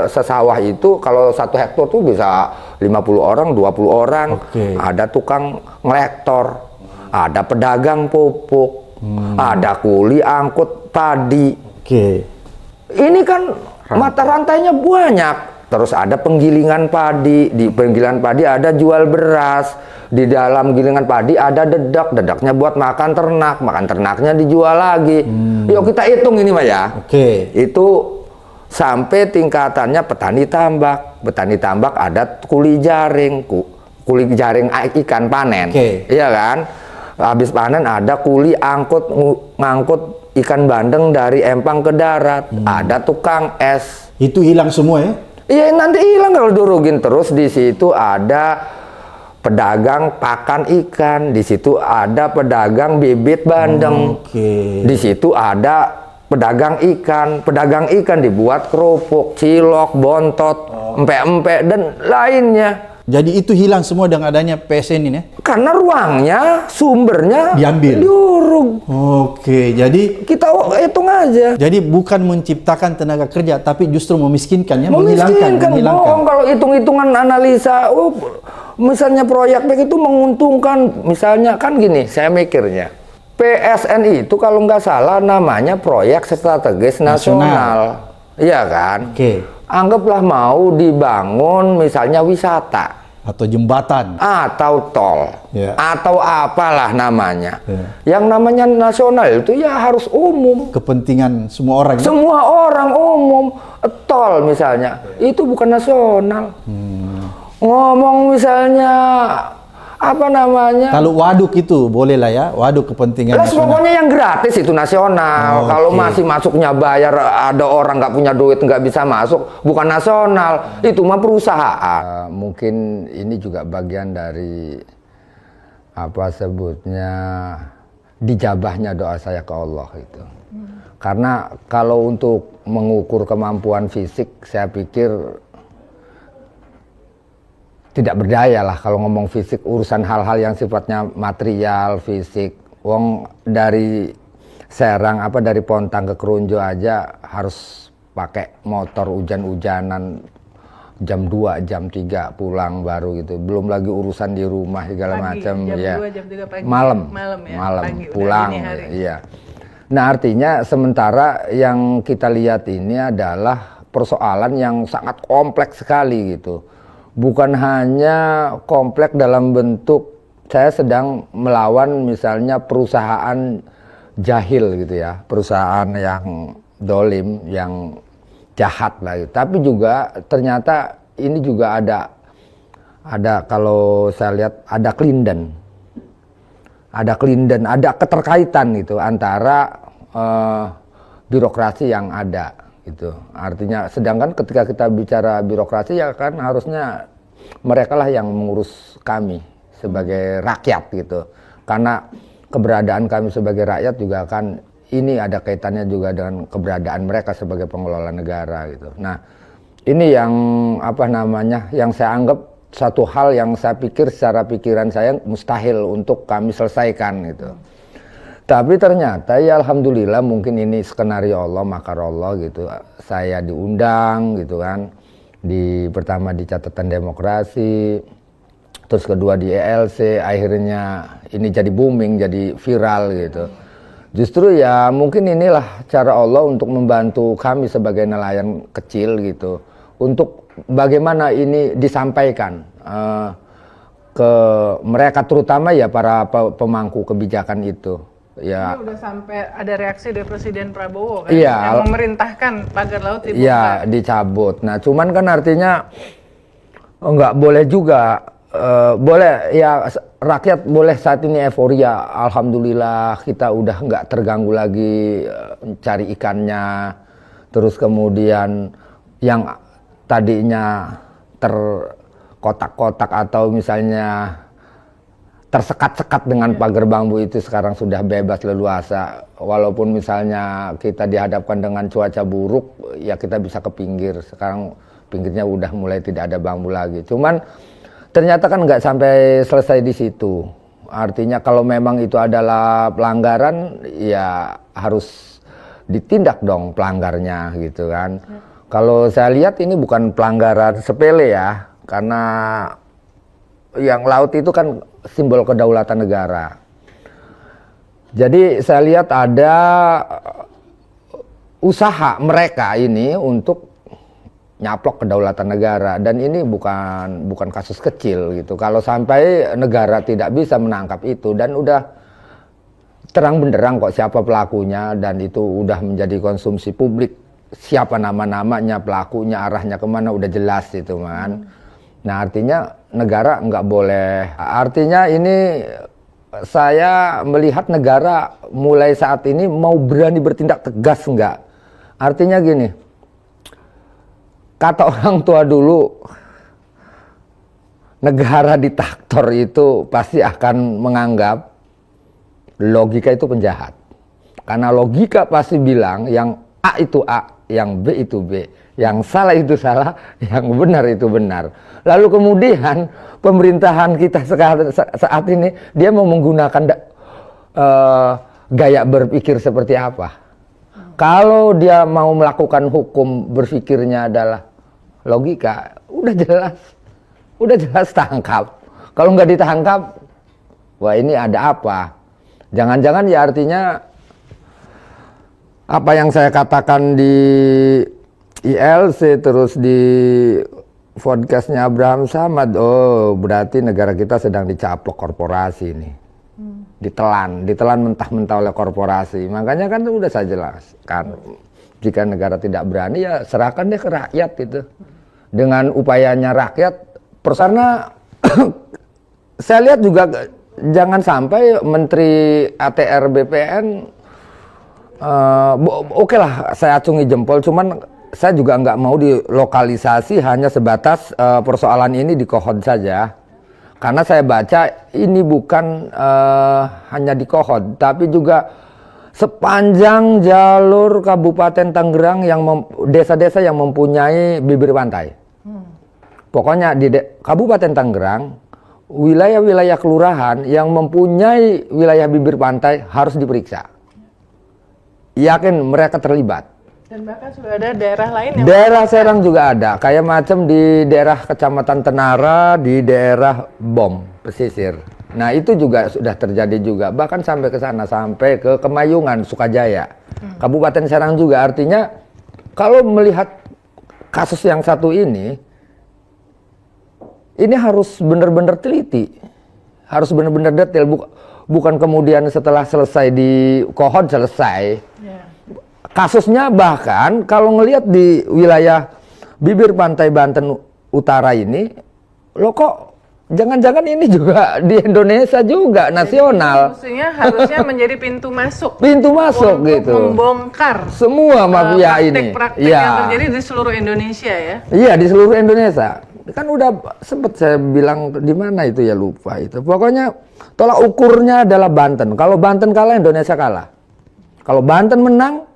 Speaker 3: Sesawah itu kalau 1 hektar tuh bisa 50 orang, 20 orang.
Speaker 4: Oke.
Speaker 3: Ada tukang ngelektor, ada pedagang pupuk, ada kuli angkut padi.
Speaker 4: Oke.
Speaker 3: Ini kan mata rantainya banyak. Terus ada penggilingan padi, di penggilingan padi ada jual beras, di dalam gilingan padi ada dedak, dedaknya buat makan ternak, makan ternaknya dijual lagi. Yuk kita hitung ini Pak ya.
Speaker 4: Oke.
Speaker 3: Itu sampai tingkatannya petani tambak. Petani tambak ada kuli jaring, kuli jaring ikan panen. Iya kan? Habis panen ada kuli ngangkut ikan bandeng dari empang ke darat. Ada tukang es.
Speaker 4: Itu hilang semua ya?
Speaker 3: Iya nanti hilang kalau durugin. Terus di situ ada pedagang pakan ikan, di situ ada pedagang bibit bandeng. Di situ ada pedagang ikan dibuat kerupuk, cilok, bontot, empek-empek dan lainnya.
Speaker 4: Jadi itu hilang semua dengan adanya PSN ini ya?
Speaker 3: Karena ruangnya, sumbernya
Speaker 4: diambil,
Speaker 3: diuruk.
Speaker 4: Oke, jadi
Speaker 3: kita hitung aja.
Speaker 4: Jadi bukan menciptakan tenaga kerja, tapi justru memiskinkan ya,
Speaker 3: menghilangkan. Bohong kalau hitung-hitungan analisa, misalnya proyek itu menguntungkan, misalnya kan gini, saya mikirnya. PSN itu kalau nggak salah namanya proyek strategis nasional. Iya kan? Anggaplah mau dibangun misalnya wisata.
Speaker 4: Atau jembatan.
Speaker 3: Atau tol. Atau apalah namanya. Yang namanya nasional itu ya harus umum.
Speaker 4: Kepentingan semua orang.
Speaker 3: Semua orang umum. Tol misalnya, itu bukan nasional. Ngomong misalnya apa namanya?
Speaker 4: Kalau waduk itu boleh lah ya, waduk kepentingan nasional.
Speaker 3: Pokoknya yang gratis itu nasional. Kalau masih masuknya bayar, ada orang nggak punya duit nggak bisa masuk, bukan nasional. Itu mah perusahaan. Mungkin ini juga bagian dari apa sebutnya dijabahnya doa saya ke Allah itu. Karena kalau untuk mengukur kemampuan fisik, saya pikir tidak berdaya lah kalau ngomong fisik, urusan hal-hal yang sifatnya material, fisik. Wong dari Serang dari Pontang ke Kerunjo aja harus pakai motor hujan-hujanan jam 2, jam 3 pulang baru gitu. Belum lagi urusan di rumah segala macam ya.
Speaker 5: 2, jam 3 pagi.
Speaker 3: Malam
Speaker 5: Ya?
Speaker 3: malam
Speaker 5: Pagi,
Speaker 3: pulang. Iya. Nah, artinya sementara yang kita lihat ini adalah persoalan yang sangat kompleks sekali gitu. Bukan hanya kompleks dalam bentuk saya sedang melawan misalnya perusahaan jahil gitu ya, perusahaan yang dolim, yang jahat lah gitu. Tapi juga ternyata ini juga ada kalau saya lihat ada kelinden, ada keterkaitan gitu antara birokrasi yang ada. Gitu. Artinya sedangkan ketika kita bicara birokrasi ya kan harusnya mereka lah yang mengurus kami sebagai rakyat gitu. Karena keberadaan kami sebagai rakyat juga kan ini ada kaitannya juga dengan keberadaan mereka sebagai pengelola negara gitu. Nah, ini yang yang saya anggap satu hal yang saya pikir secara pikiran saya mustahil untuk kami selesaikan gitu. Tapi ternyata ya alhamdulillah mungkin ini skenario Allah, makar Allah gitu. Saya diundang gitu kan. Pertama di Catatan Demokrasi, terus kedua di ELC, akhirnya ini jadi booming, jadi viral gitu. Justru ya mungkin inilah cara Allah untuk membantu kami sebagai nelayan kecil gitu. Untuk bagaimana ini disampaikan ke mereka terutama ya para pemangku kebijakan itu. Ya.
Speaker 5: Ini udah sampai ada reaksi dari Presiden Prabowo kan,
Speaker 3: iya,
Speaker 5: yang memerintahkan pagar laut dibuka.
Speaker 3: Iya, dicabut. Nah, cuman kan artinya nggak boleh juga, boleh ya rakyat boleh saat ini euforia. Alhamdulillah kita udah nggak terganggu lagi cari ikannya. Terus kemudian yang tadinya terkotak-kotak atau misalnya tersekat-sekat dengan pagar bambu itu sekarang sudah bebas leluasa. Walaupun misalnya kita dihadapkan dengan cuaca buruk, ya kita bisa ke pinggir. Sekarang pinggirnya udah mulai tidak ada bambu lagi. Cuman ternyata kan nggak sampai selesai di situ. Artinya kalau memang itu adalah pelanggaran, ya harus ditindak dong pelanggarnya gitu kan. Kalau saya lihat ini bukan pelanggaran sepele ya, karena yang laut itu kan simbol kedaulatan negara. Jadi saya lihat ada usaha mereka ini untuk nyaplok kedaulatan negara, dan ini bukan kasus kecil gitu. Kalau sampai negara tidak bisa menangkap itu, dan udah terang benderang kok siapa pelakunya, dan itu udah menjadi konsumsi publik, siapa nama-namanya, pelakunya, arahnya kemana, udah jelas itu kan. Nah artinya negara nggak boleh, artinya ini saya melihat negara mulai saat ini mau berani bertindak tegas enggak. Artinya gini, kata orang tua dulu, negara diktator itu pasti akan menganggap logika itu penjahat. Karena logika pasti bilang yang A itu A, yang B itu B, yang salah itu salah, yang benar itu benar. Lalu kemudian pemerintahan kita saat ini dia mau menggunakan gaya berpikir seperti apa? Kalau dia mau melakukan hukum, berpikirnya adalah logika, udah jelas tangkap. Kalau nggak ditangkap, wah ini ada apa? Jangan-jangan ya artinya apa yang saya katakan di ILC terus di podcastnya Abraham Samad, oh berarti negara kita sedang dicaplok korporasi ini. Ditelan mentah-mentah oleh korporasi. Makanya kan udah saya jelaskan, jika negara tidak berani ya serahkan deh ke rakyat gitu. Dengan upayanya rakyat, karena saya lihat juga jangan sampai Menteri ATR BPN, oke lah saya acungi jempol, cuman saya juga nggak mau dilokalisasi hanya sebatas persoalan ini di Kohod saja. Karena saya baca ini bukan hanya di Kohod, tapi juga sepanjang jalur Kabupaten Tangerang yang desa-desa yang mempunyai bibir pantai. Pokoknya di Kabupaten Tangerang, wilayah-wilayah kelurahan yang mempunyai wilayah bibir pantai harus diperiksa. Yakin mereka terlibat.
Speaker 5: Dan bahkan sudah ada daerah lain yang
Speaker 3: daerah Serang juga ada, kayak macam di daerah Kecamatan Tenara, di daerah Bom pesisir. Nah itu juga sudah terjadi juga, bahkan sampai ke sana, sampai ke Kemayungan, Sukajaya, Kabupaten Serang juga. Artinya kalau melihat kasus yang satu ini harus benar-benar teliti, harus benar-benar detail, bukan kemudian setelah selesai di Kohod selesai. Kasusnya bahkan kalau ngelihat di wilayah bibir pantai Banten Utara ini, lo kok jangan-jangan ini juga di Indonesia juga nasional.
Speaker 5: Maksudnya harusnya menjadi pintu masuk.
Speaker 3: Pintu masuk
Speaker 5: untuk
Speaker 3: gitu.
Speaker 5: Membongkar
Speaker 3: semua mafia ini.
Speaker 5: Praktek-praktek yang terjadi di seluruh Indonesia ya.
Speaker 3: Iya di seluruh Indonesia. Kan udah sempet saya bilang di mana itu ya lupa itu. Pokoknya tolak ukurnya adalah Banten. Kalau Banten kalah Indonesia kalah. Kalau Banten menang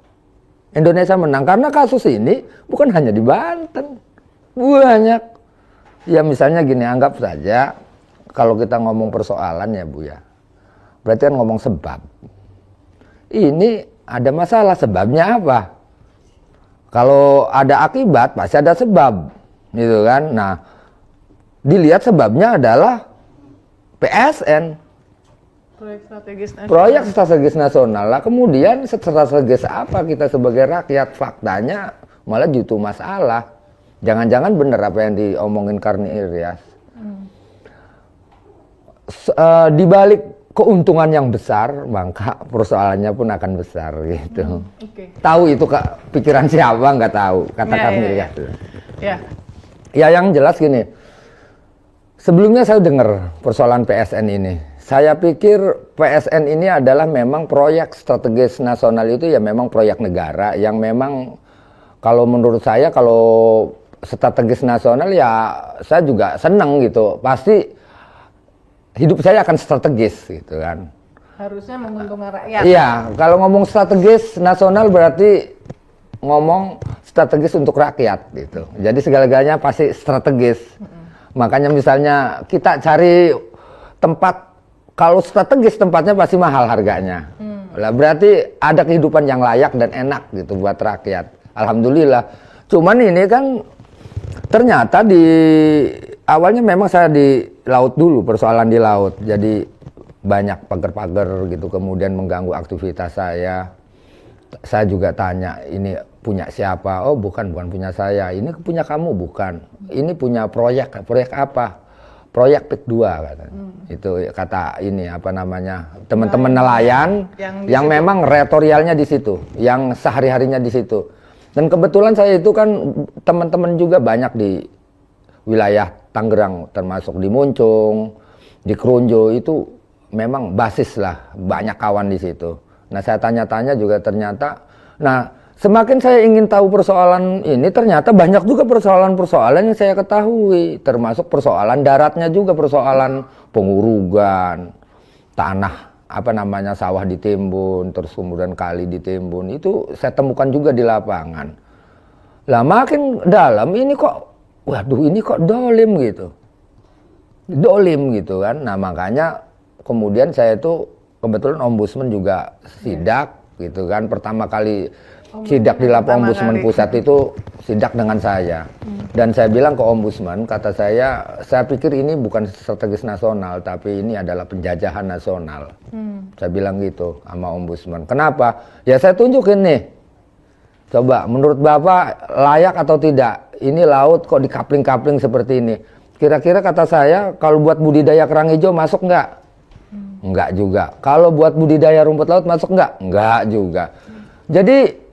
Speaker 3: Indonesia menang, karena kasus ini bukan hanya di Banten, banyak. Ya misalnya gini, anggap saja kalau kita ngomong persoalan ya Bu ya, berarti kan ngomong sebab. Ini ada masalah, sebabnya apa? Kalau ada akibat pasti ada sebab, gitu kan? Nah, dilihat sebabnya adalah PSN. Proyek strategis nasional. Lah kemudian strategis apa kita sebagai rakyat? Faktanya malah justru masalah. Jangan-jangan benar apa yang diomongin Karni Ilyas. Di balik keuntungan yang besar, maka persoalannya pun akan besar gitu. Tahu itu pikiran siapa nggak tahu, kata Karni Ilyas. Ya yang jelas gini. Sebelumnya saya dengar persoalan PSN ini. Saya pikir PSN ini adalah memang proyek strategis nasional, itu ya memang proyek negara yang memang kalau menurut saya kalau strategis nasional ya saya juga senang gitu. Pasti hidup saya akan strategis gitu kan.
Speaker 5: Harusnya menguntungkan rakyat.
Speaker 3: Iya, kalau ngomong strategis nasional berarti ngomong strategis untuk rakyat gitu. Jadi segala-galanya pasti strategis. Makanya misalnya kita cari tempat, kalau strategis tempatnya pasti mahal harganya. Lah berarti ada kehidupan yang layak dan enak gitu buat rakyat. Alhamdulillah. Cuman ini kan ternyata di awalnya memang saya di laut dulu, persoalan di laut. Jadi banyak pagar-pagar gitu kemudian mengganggu aktivitas saya. saya juga tanya, ini punya siapa? Oh bukan punya saya, ini punya kamu bukan. Ini punya proyek apa? Proyek PIK 2 katanya. Itu kata ini apa namanya, teman-teman nelayan yang memang retorialnya di situ, yang sehari-harinya di situ. Dan kebetulan saya itu kan teman-teman juga banyak di wilayah Tangerang, termasuk di Muncung, di Kronjo, itu memang basis lah, banyak kawan di situ. Nah saya tanya-tanya juga ternyata, nah semakin saya ingin tahu persoalan ini, ternyata banyak juga persoalan-persoalan yang saya ketahui, termasuk persoalan daratnya juga, persoalan pengurugan, tanah apa namanya sawah ditimbun, terus kemudian kali ditimbun, itu saya temukan juga di lapangan. Lah makin dalam ini kok, waduh ini kok dolim gitu kan. Nah makanya kemudian saya itu kebetulan ombudsman juga sidak gitu kan, pertama kali sidak di Lapo Ombudsman Pusat itu sidak dengan saya. Dan saya bilang ke ombudsman, kata saya pikir ini bukan strategis nasional, tapi ini adalah penjajahan nasional. Saya bilang gitu sama ombudsman. Kenapa? Ya saya tunjukin nih. Coba menurut Bapak layak atau tidak? Ini laut kok dikapling-kapling seperti ini. Kira-kira kata saya kalau buat budidaya kerang hijau masuk nggak? Nggak juga. Kalau buat budidaya rumput laut masuk nggak? Nggak juga. Jadi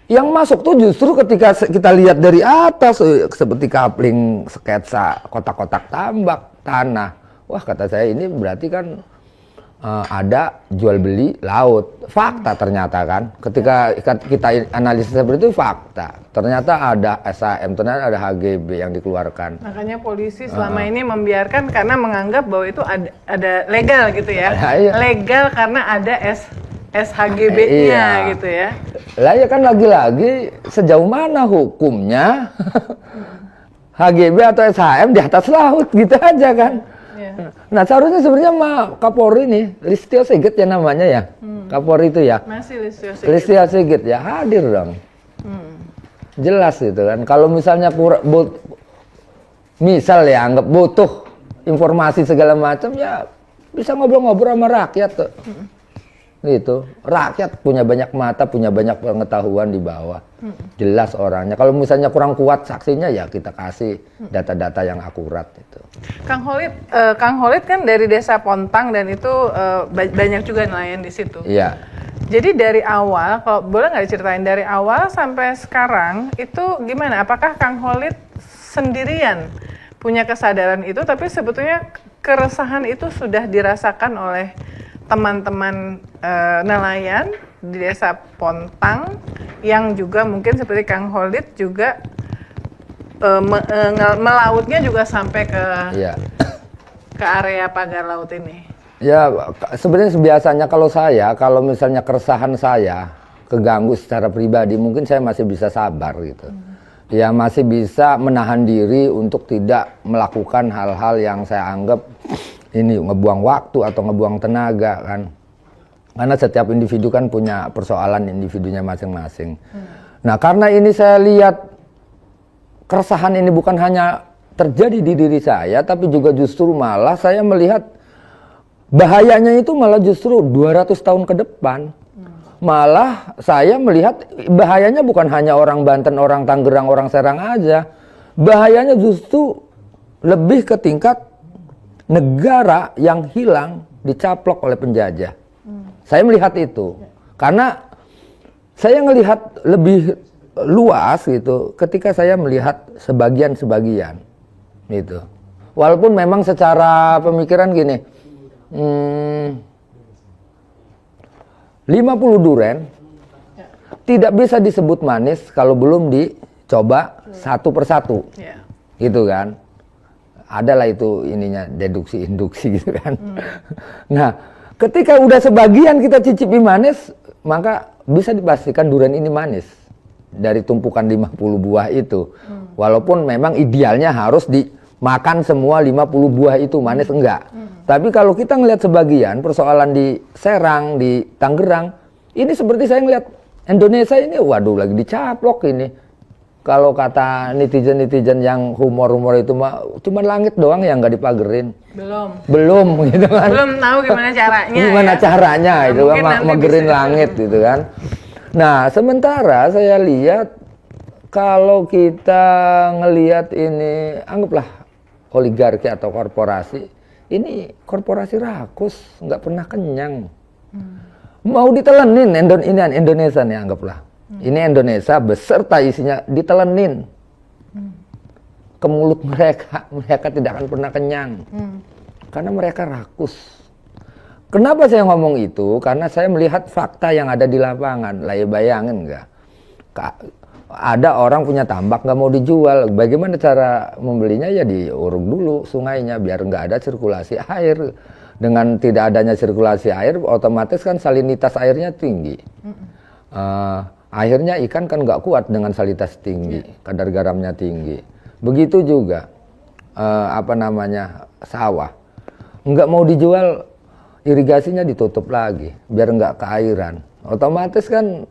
Speaker 3: yang masuk tuh justru ketika kita lihat dari atas seperti kapling sketsa kotak-kotak tambak tanah. Wah kata saya ini berarti kan ada jual beli laut. Fakta ternyata kan. Ketika kita analisis seperti itu fakta. Ternyata ada SAM, ternyata ada HGB yang dikeluarkan.
Speaker 5: Makanya polisi selama ini membiarkan karena menganggap bahwa itu ada legal gitu ya. Legal karena ada SHGB-nya gitu ya.
Speaker 3: Lah ya kan lagi-lagi sejauh mana hukumnya HGB atau SHM di atas laut gitu aja kan. Nah seharusnya sebenarnya Kapolri nih, Listio Sigit ya namanya ya, Kapolri itu ya.
Speaker 5: Masih
Speaker 3: Listio Sigit ya hadir dong. Jelas gitu kan. Kalau misalnya misal ya anggap butuh informasi segala macam ya bisa ngobrol-ngobrol sama rakyat tuh. Gitu. Rakyat punya banyak mata, punya banyak pengetahuan di bawah. Jelas orangnya. Kalau misalnya kurang kuat saksinya ya kita kasih data-data yang akurat itu.
Speaker 5: Kang Kholid kan dari desa Pontang dan itu banyak juga nelayan di situ.
Speaker 3: Iya.
Speaker 5: Jadi dari awal, kalau boleh nggak diceritain dari awal sampai sekarang itu gimana? Apakah Kang Kholid sendirian punya kesadaran itu, tapi sebetulnya keresahan itu sudah dirasakan oleh teman-teman nelayan di desa Pontang yang juga mungkin seperti Kang Kholid juga melautnya juga sampai ke area pagar laut ini.
Speaker 3: Ya sebenarnya biasanya kalau misalnya keresahan saya keganggu secara pribadi mungkin saya masih bisa sabar gitu. Ya masih bisa menahan diri untuk tidak melakukan hal-hal yang saya anggap ini ngebuang waktu atau ngebuang tenaga kan. Karena setiap individu kan punya persoalan individunya masing-masing. Nah karena ini saya lihat keresahan ini bukan hanya terjadi di diri saya, tapi juga justru malah saya melihat bahayanya itu malah justru 200 tahun ke depan. Malah saya melihat bahayanya bukan hanya orang Banten, orang Tangerang, orang Serang aja. Bahayanya justru lebih ke tingkat negara yang hilang dicaplok oleh penjajah. Saya melihat itu. Karena saya melihat lebih luas gitu ketika saya melihat sebagian-sebagian gitu. Walaupun memang secara pemikiran gini, 50 duren tidak bisa disebut manis kalau belum dicoba satu persatu. Gitu kan. Adalah itu ininya deduksi induksi gitu kan. Nah, ketika udah sebagian kita cicipi manis, maka bisa dipastikan durian ini manis dari tumpukan 50 buah itu. Walaupun memang idealnya harus dimakan semua 50 buah itu, manis enggak. Tapi kalau kita ngelihat sebagian persoalan di Serang, di Tangerang, ini seperti saya ngelihat Indonesia ini, waduh lagi dicaplok ini. Kalau kata netizen-netizen yang humor-humor itu mah cuma langit doang yang nggak dipagerin. Belum gitu kan.
Speaker 5: Belum tahu gimana caranya.
Speaker 3: Gimana caranya itu kan magerin langit gitu kan. Nah, sementara saya lihat kalau kita ngelihat ini, anggaplah oligarki atau korporasi, ini korporasi rakus, nggak pernah kenyang. Mau ditelenin, ini Indonesia nih anggaplah. Ini Indonesia beserta isinya ditelenin ke mulut mereka tidak akan pernah kenyang. Karena mereka rakus. Kenapa saya ngomong itu? Karena saya melihat fakta yang ada di lapangan. Lah ya bayangin nggak? Ada orang punya tambak nggak mau dijual. Bagaimana cara membelinya? Ya diuruk dulu sungainya biar nggak ada sirkulasi air. Dengan tidak adanya sirkulasi air, otomatis kan salinitas airnya tinggi. Akhirnya ikan kan nggak kuat dengan salinitas tinggi, kadar garamnya tinggi. Begitu juga sawah. Nggak mau dijual, irigasinya ditutup lagi biar nggak keairan. Otomatis kan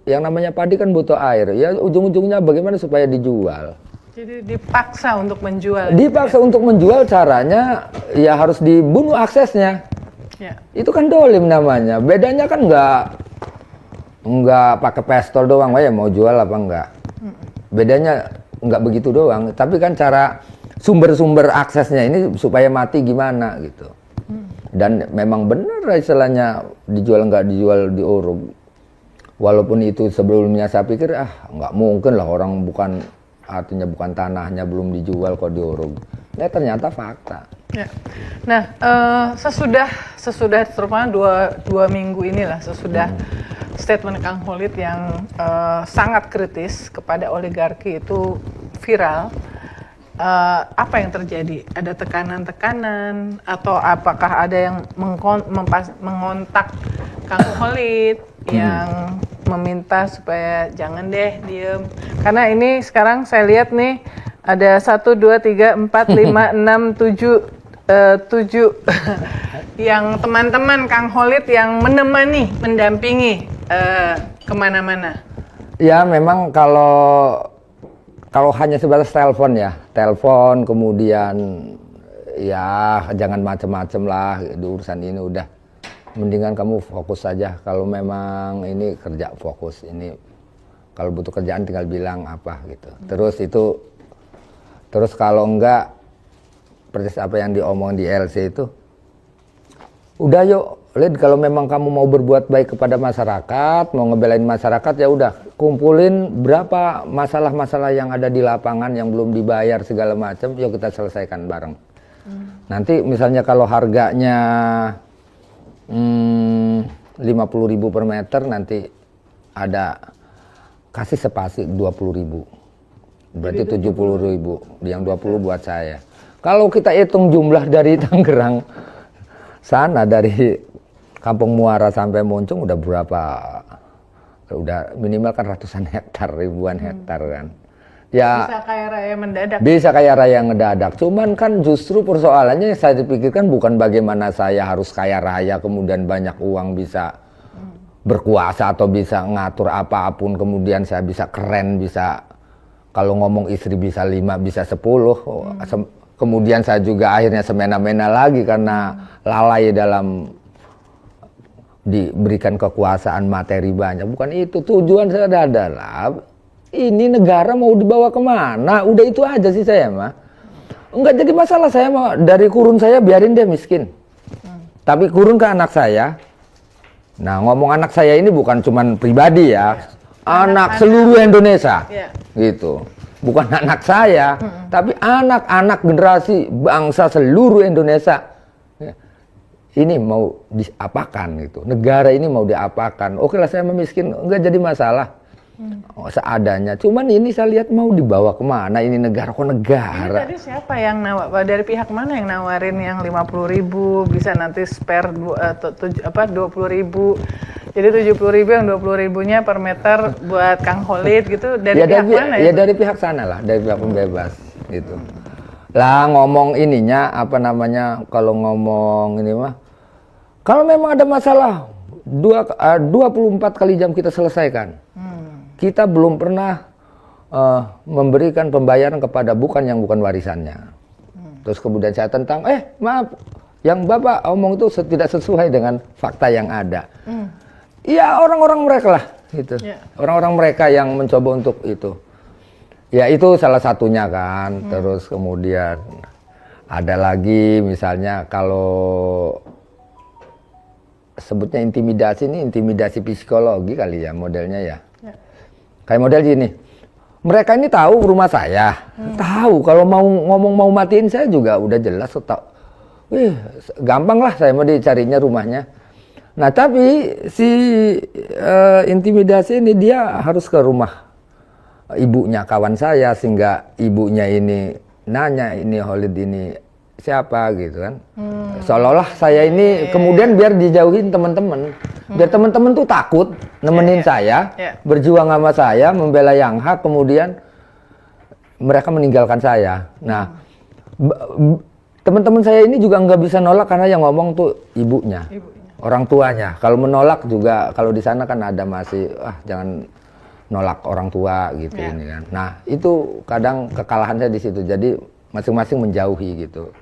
Speaker 3: yang namanya padi kan butuh air. Ya ujung-ujungnya bagaimana supaya dijual?
Speaker 5: Jadi dipaksa untuk menjual.
Speaker 3: Dipaksa untuk menjual, caranya ya harus dibunuh aksesnya.
Speaker 5: Ya.
Speaker 3: Itu kan dolim namanya. Bedanya kan nggak pakai pistol doang, ya mau jual apa enggak. Bedanya nggak begitu doang. Tapi kan cara sumber-sumber aksesnya ini supaya mati gimana gitu. Dan memang benar istilahnya dijual nggak dijual diuruk. Walaupun itu sebelumnya saya pikir nggak mungkin lah orang artinya bukan tanahnya belum dijual kok diuruk. Ya ternyata fakta.
Speaker 5: Ya. Nah sesudah terutama dua minggu inilah sesudah statement Kang Kholid yang sangat kritis kepada oligarki itu viral. Apa yang terjadi? Ada tekanan-tekanan atau apakah ada yang mengontak Kang Kholid yang meminta supaya jangan deh diem? Karena ini sekarang saya lihat nih ada 1, 2, 3, 4, 5, 6, 7 yang teman-teman Kang Kholid yang menemani, mendampingi kemana-mana.
Speaker 3: Ya memang kalau hanya sebatas telepon kemudian ya jangan macem-macem lah di urusan ini, udah mendingan kamu fokus saja. Kalau memang ini kerja fokus, ini kalau butuh kerjaan tinggal bilang apa gitu. Terus kalau enggak persis apa yang diomong di LC itu, udah yuk Lid, kalau memang kamu mau berbuat baik kepada masyarakat, mau ngebelain masyarakat, ya udah kumpulin berapa masalah-masalah yang ada di lapangan yang belum dibayar segala macam, yuk kita selesaikan bareng. Nanti misalnya kalau harganya 50.000 per meter, nanti ada kasih spasi 20.000, berarti 70.000, yang 20 buat saya. Kalau kita hitung jumlah dari Tangerang sana, dari Kampung Muara sampai Moncong udah berapa? Udah minimal kan ratusan hektar, ribuan hektar kan. Ya
Speaker 5: bisa kaya raya mendadak.
Speaker 3: Bisa kaya raya ngedadak. Cuman kan justru persoalannya saya dipikirkan bukan bagaimana saya harus kaya raya kemudian banyak uang bisa berkuasa atau bisa ngatur apapun kemudian saya bisa keren, bisa kalau ngomong istri bisa 5 bisa 10. Kemudian saya juga akhirnya semena-mena lagi karena lalai dalam diberikan kekuasaan materi banyak. Bukan itu tujuan saya adalah ini negara mau dibawa kemana, udah itu aja sih saya mah. Enggak jadi masalah, saya mah dari kurun saya biarin dia miskin, tapi kurun ke anak saya. Nah ngomong anak saya ini bukan cuman pribadi ya, anak seluruh Indonesia gitu. Bukan anak saya, tapi anak-anak generasi bangsa seluruh Indonesia. Ini mau diapakan gitu, negara ini mau diapakan. Oke lah saya miskin, enggak jadi masalah, seadanya. Cuman ini saya lihat mau dibawa kemana ini negara, kok negara.
Speaker 5: Ini tadi siapa yang dari pihak mana yang nawarin yang 50.000 bisa nanti spare 20.000, jadi 70.000 yang 20.000-nya per meter buat Kang Kholid gitu, dari ya, pihak mana ya? Ya
Speaker 3: dari pihak sana lah, dari pihak pembebas gitu. Lah ngomong ininya kalau ngomong ini mah, kalau memang ada masalah 24 kali jam kita selesaikan. Kita belum pernah memberikan pembayaran kepada bukan warisannya. Terus kemudian saya tentang maaf, yang Bapak omong itu tidak sesuai dengan fakta yang ada. Ya orang-orang mereka lah gitu. Orang-orang mereka yang mencoba untuk itu. Ya itu salah satunya kan. Terus kemudian ada lagi misalnya kalau sebutnya intimidasi, ini intimidasi psikologi kali ya modelnya ya. Kayak model gini. Mereka ini tahu rumah saya. Tahu kalau mau ngomong mau matiin saya juga udah jelas tahu. Gampang lah saya mau dicarinya rumahnya. Nah tapi si intimidasi ini dia harus ke rumah ibunya kawan saya, sehingga ibunya ini nanya ini Khalid ini siapa gitu kan. Seolah-olah saya ini kemudian biar dijauhin teman-teman. Biar teman-teman tuh takut nemenin saya, berjuang sama saya, membela yang hak, kemudian mereka meninggalkan saya. Nah, teman-teman saya ini juga nggak bisa nolak karena yang ngomong tuh ibunya, orang tuanya. Kalau menolak juga, kalau di sana kan ada masih, jangan nolak orang tua gitu ini kan. Nah, itu kadang kekalahan saya di situ. Jadi masing-masing menjauhi gitu.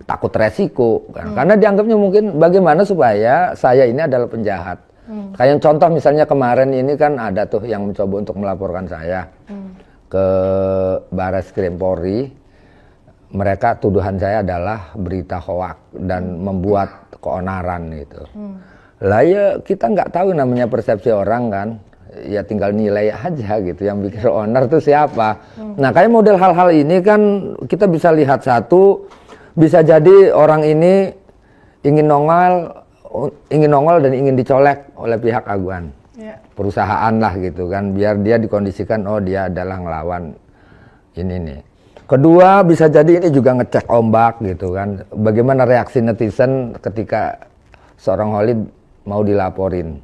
Speaker 3: Takut resiko kan. Karena dianggapnya mungkin bagaimana supaya saya ini adalah penjahat. Kayak contoh misalnya kemarin ini kan ada tuh yang mencoba untuk melaporkan saya ke Barreskrim Polri. Mereka tuduhan saya adalah berita hoak dan membuat keonaran gitu. Lah ya kita nggak tahu namanya persepsi orang kan. Ya tinggal nilai aja gitu yang bikin owner tuh siapa. Nah kayak model hal-hal ini kan kita bisa lihat satu, bisa jadi orang ini ingin nongol dan ingin dicolek oleh pihak aguan, perusahaan lah gitu kan, biar dia dikondisikan oh dia adalah ngelawan ini nih. Kedua bisa jadi ini juga ngecek ombak gitu kan, bagaimana reaksi netizen ketika seorang Khalid mau dilaporin.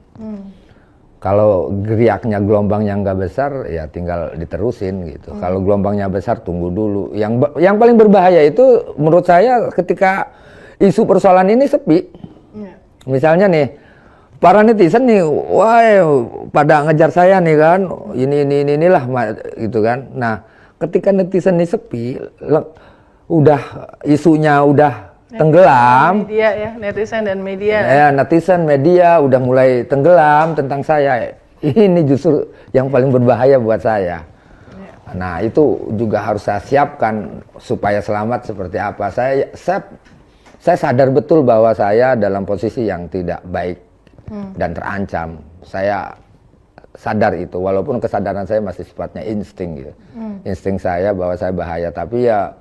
Speaker 3: Kalau geriaknya gelombangnya nggak besar, ya tinggal diterusin gitu. Kalau gelombangnya besar, tunggu dulu. Yang paling berbahaya itu menurut saya ketika isu persoalan ini sepi. Misalnya nih, para netizen nih, wah pada ngejar saya nih kan, inilah gitu kan. Nah, ketika netizen ini sepi, udah isunya udah tenggelam.
Speaker 5: Media ya, netizen dan media.
Speaker 3: Ya, netizen, media udah mulai tenggelam tentang saya. Ini justru yang paling berbahaya buat saya. Nah, itu juga harus saya siapkan supaya selamat seperti apa. Saya sadar betul bahwa saya dalam posisi yang tidak baik dan terancam. Saya sadar itu, walaupun kesadaran saya masih sifatnya insting gitu. Insting saya bahwa saya bahaya, tapi ya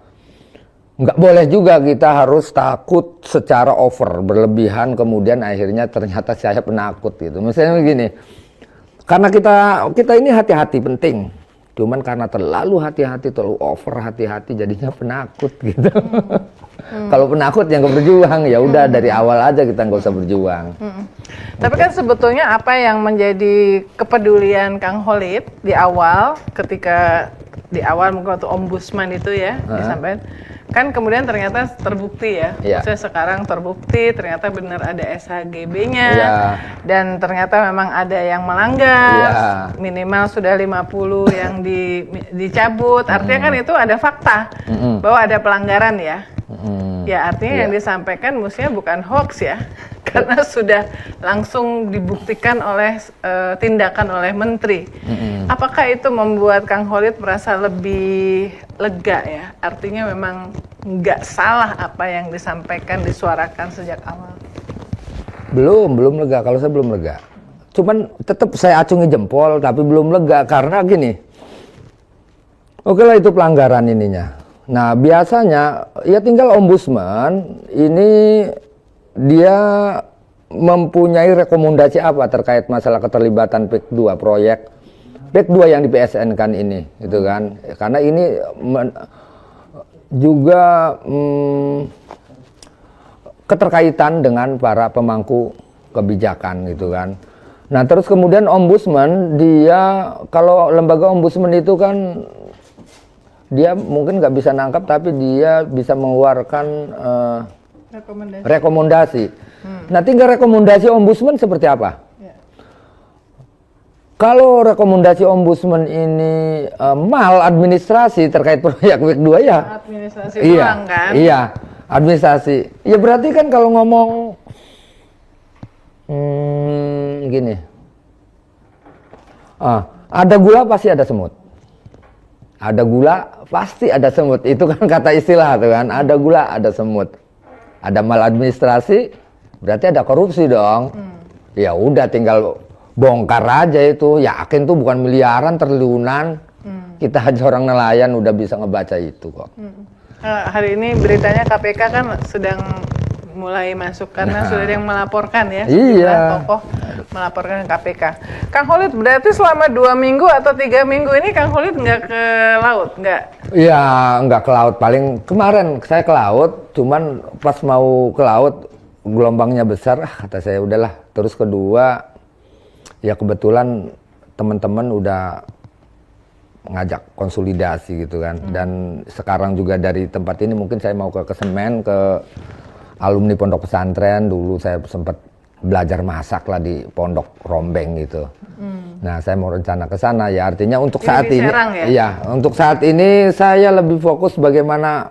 Speaker 3: nggak boleh juga kita harus takut secara over, berlebihan, kemudian akhirnya ternyata saya penakut gitu. Misalnya begini, karena kita ini hati-hati penting, cuman karena terlalu hati-hati, terlalu over hati-hati, jadinya penakut gitu. Kalau penakut yang nggak berjuang, ya udah dari awal aja kita nggak usah berjuang.
Speaker 5: Tapi kan sebetulnya apa yang menjadi kepedulian Kang Khalid di awal, ketika di awal mungkin waktu ombudsman itu ya disampaikan, kan kemudian ternyata terbukti ya, maksudnya sekarang terbukti ternyata benar ada SHGB-nya dan ternyata memang ada yang melanggar, minimal sudah 50 yang dicabut, artinya kan itu ada fakta bahwa ada pelanggaran ya. Ya artinya yang disampaikan mestinya bukan hoax ya, karena sudah langsung dibuktikan oleh tindakan oleh menteri. Apakah itu membuat Kang Khalid merasa lebih lega ya? Artinya memang nggak salah apa yang disampaikan, disuarakan sejak awal.
Speaker 3: Belum lega. Kalau saya belum lega. Cuman tetap saya acungi jempol, tapi belum lega karena gini. Oke lah itu pelanggaran ininya. Nah biasanya ya tinggal ombudsman ini dia mempunyai rekomendasi apa terkait masalah keterlibatan PEK 2 proyek PEK 2 yang di PSN kan ini gitu kan, karena ini juga keterkaitan dengan para pemangku kebijakan gitu kan. Nah terus kemudian ombudsman dia, kalau lembaga ombudsman itu kan dia mungkin nggak bisa nangkap, tapi dia bisa mengeluarkan rekomendasi. Nah, tinggal rekomendasi ombudsman seperti apa? Kalau rekomendasi ombudsman ini maladministrasi terkait proyek WIK 2 ya.
Speaker 5: Administrasi ulang kan?
Speaker 3: Iya, administrasi. Ya berarti kan kalau ngomong gini. Ada gula pasti ada semut. Ada gula pasti ada semut. Itu kan kata istilah tuh kan. Ada gula ada semut. Ada maladministrasi berarti ada korupsi dong. Ya udah tinggal bongkar aja itu. Yakin tuh bukan miliaran, triliunan. Kita aja orang nelayan udah bisa ngebaca itu kok.
Speaker 5: Hari ini beritanya KPK kan sedang mulai masuk karena sudah ada yang melaporkan ya.
Speaker 3: Iya.
Speaker 5: Tokoh melaporkan ke KPK. Kang Kholid berarti selama 2 minggu atau 3 minggu ini Kang Kholid nggak ke laut, nggak?
Speaker 3: Iya, nggak ke laut. Paling kemarin saya ke laut, cuman pas mau ke laut gelombangnya besar, kata saya udahlah. Terus kedua, ya kebetulan teman-teman udah ngajak konsolidasi gitu kan. Dan sekarang juga dari tempat ini mungkin saya mau ke Semen, ke alumni pondok pesantren. Dulu saya sempat belajar masak lah di pondok Rombeng gitu. Nah, saya mau rencana ke sana ya. Artinya untuk saat ini, iya, untuk saat ini saya lebih fokus bagaimana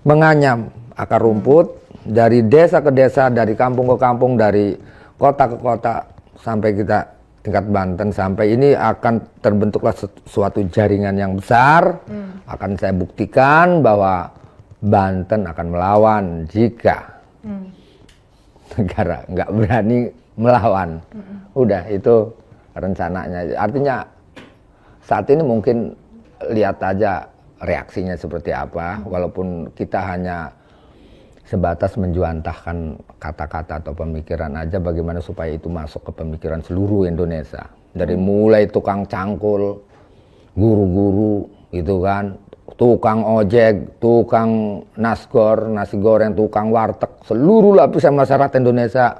Speaker 3: menganyam akar rumput dari desa ke desa, dari kampung ke kampung, dari kota ke kota sampai kita tingkat Banten, sampai ini akan terbentuklah suatu jaringan yang besar. Akan saya buktikan bahwa Banten akan melawan jika negara nggak berani melawan. Udah itu rencananya. Artinya saat ini mungkin lihat aja reaksinya seperti apa. Walaupun kita hanya sebatas menjuantahkan kata-kata atau pemikiran aja, bagaimana supaya itu masuk ke pemikiran seluruh Indonesia. Dari mulai tukang cangkul, guru-guru gitu kan, tukang ojek, tukang nasgor, nasi goreng, tukang warteg, seluruh lapisan masyarakat Indonesia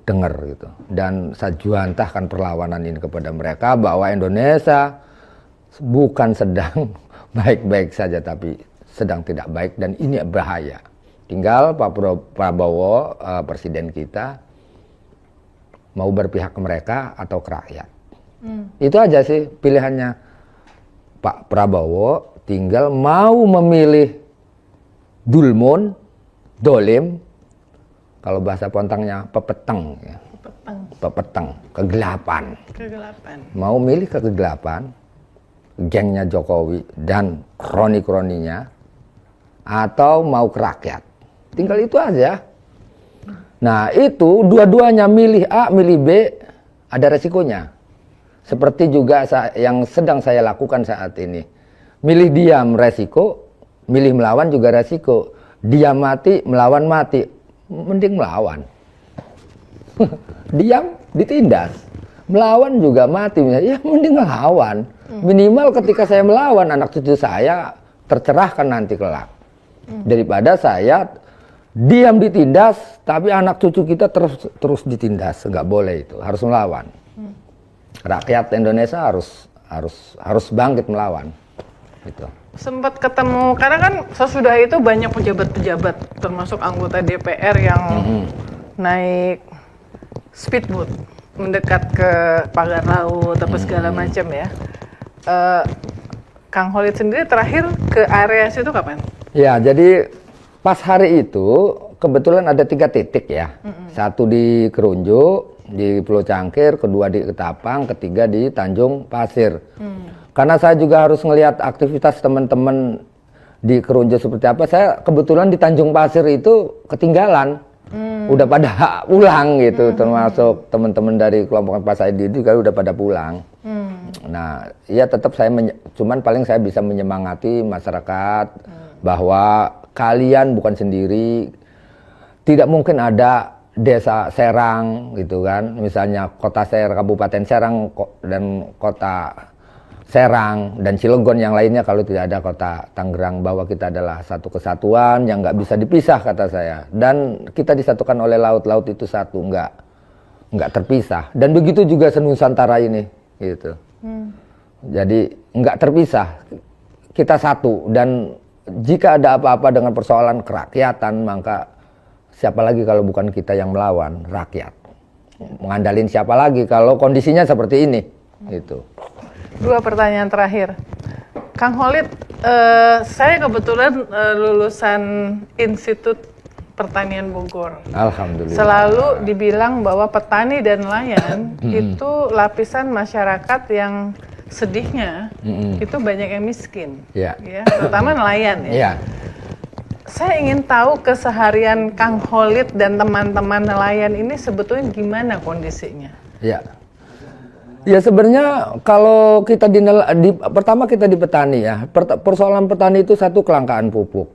Speaker 3: dengar gitu. Dan saya juantahkan perlawanan ini kepada mereka bahwa Indonesia bukan sedang baik-baik saja, tapi sedang tidak baik dan ini bahaya. Tinggal Pak Prabowo, presiden kita, mau berpihak ke mereka atau ke rakyat. Itu aja sih pilihannya Pak Prabowo. Tinggal mau memilih dulmun, dolim, kalau bahasa Pontangnya pepeteng, ya. Pepeteng, kegelapan. Mau milih ke kegelapan, gengnya Jokowi dan kroni-kroninya, atau mau ke rakyat. Tinggal itu aja. Nah itu dua-duanya milih A, milih B, ada resikonya. Seperti juga yang sedang saya lakukan saat ini. Milih diam resiko, milih melawan juga resiko. Diam mati, melawan mati. Mending melawan. Diam ditindas. Melawan juga mati. Ya mending melawan. Minimal ketika saya melawan, anak cucu saya tercerahkan nanti kelak. Daripada saya diam ditindas, tapi anak cucu kita terus ditindas. Nggak boleh itu, harus melawan. Rakyat Indonesia harus bangkit melawan. Gitu.
Speaker 5: Sempat ketemu, karena kan sesudah itu banyak pejabat-pejabat, termasuk anggota DPR yang naik speedboat, mendekat ke pagar laut, apa segala macam ya. Kang Kholid sendiri terakhir ke area situ kapan?
Speaker 3: Ya, jadi pas hari itu kebetulan ada 3 titik ya. Satu di Kerunjuk, di Pulau Cangkir, kedua di Ketapang, ketiga di Tanjung Pasir. Karena saya juga harus ngelihat aktivitas teman-teman di Kerunjuk seperti apa. Saya kebetulan di Tanjung Pasir itu ketinggalan. Udah pada pulang gitu, termasuk teman-teman dari kelompok Pak Said itu juga udah pada pulang. Nah, ya tetap saya cuman paling saya bisa menyemangati masyarakat bahwa kalian bukan sendiri. Tidak mungkin ada desa Serang gitu kan, misalnya kota Serang, Kabupaten Serang dan kota Serang dan Cilegon yang lainnya kalau tidak ada kota Tangerang, bahwa kita adalah satu kesatuan yang nggak bisa dipisah kata saya, dan kita disatukan oleh laut itu satu, nggak terpisah. Dan begitu juga senusantara ini gitu. Jadi nggak terpisah, kita satu. Dan jika ada apa-apa dengan persoalan kerakyatan, maka siapa lagi kalau bukan kita yang melawan? Rakyat. Mengandalin siapa lagi kalau kondisinya seperti ini gitu.
Speaker 5: 2 pertanyaan terakhir. Kang Kholid, saya kebetulan lulusan Institut pertanian Bogor.
Speaker 3: Alhamdulillah.
Speaker 5: Selalu dibilang bahwa petani dan nelayan itu lapisan masyarakat yang sedihnya itu banyak yang miskin, ya, terutama nelayan ya. Saya ingin tahu keseharian Kang Kholid dan teman-teman nelayan ini sebetulnya gimana kondisinya?
Speaker 3: Ya sebenarnya kalau kita pertama kita di petani ya, persoalan petani itu satu kelangkaan pupuk,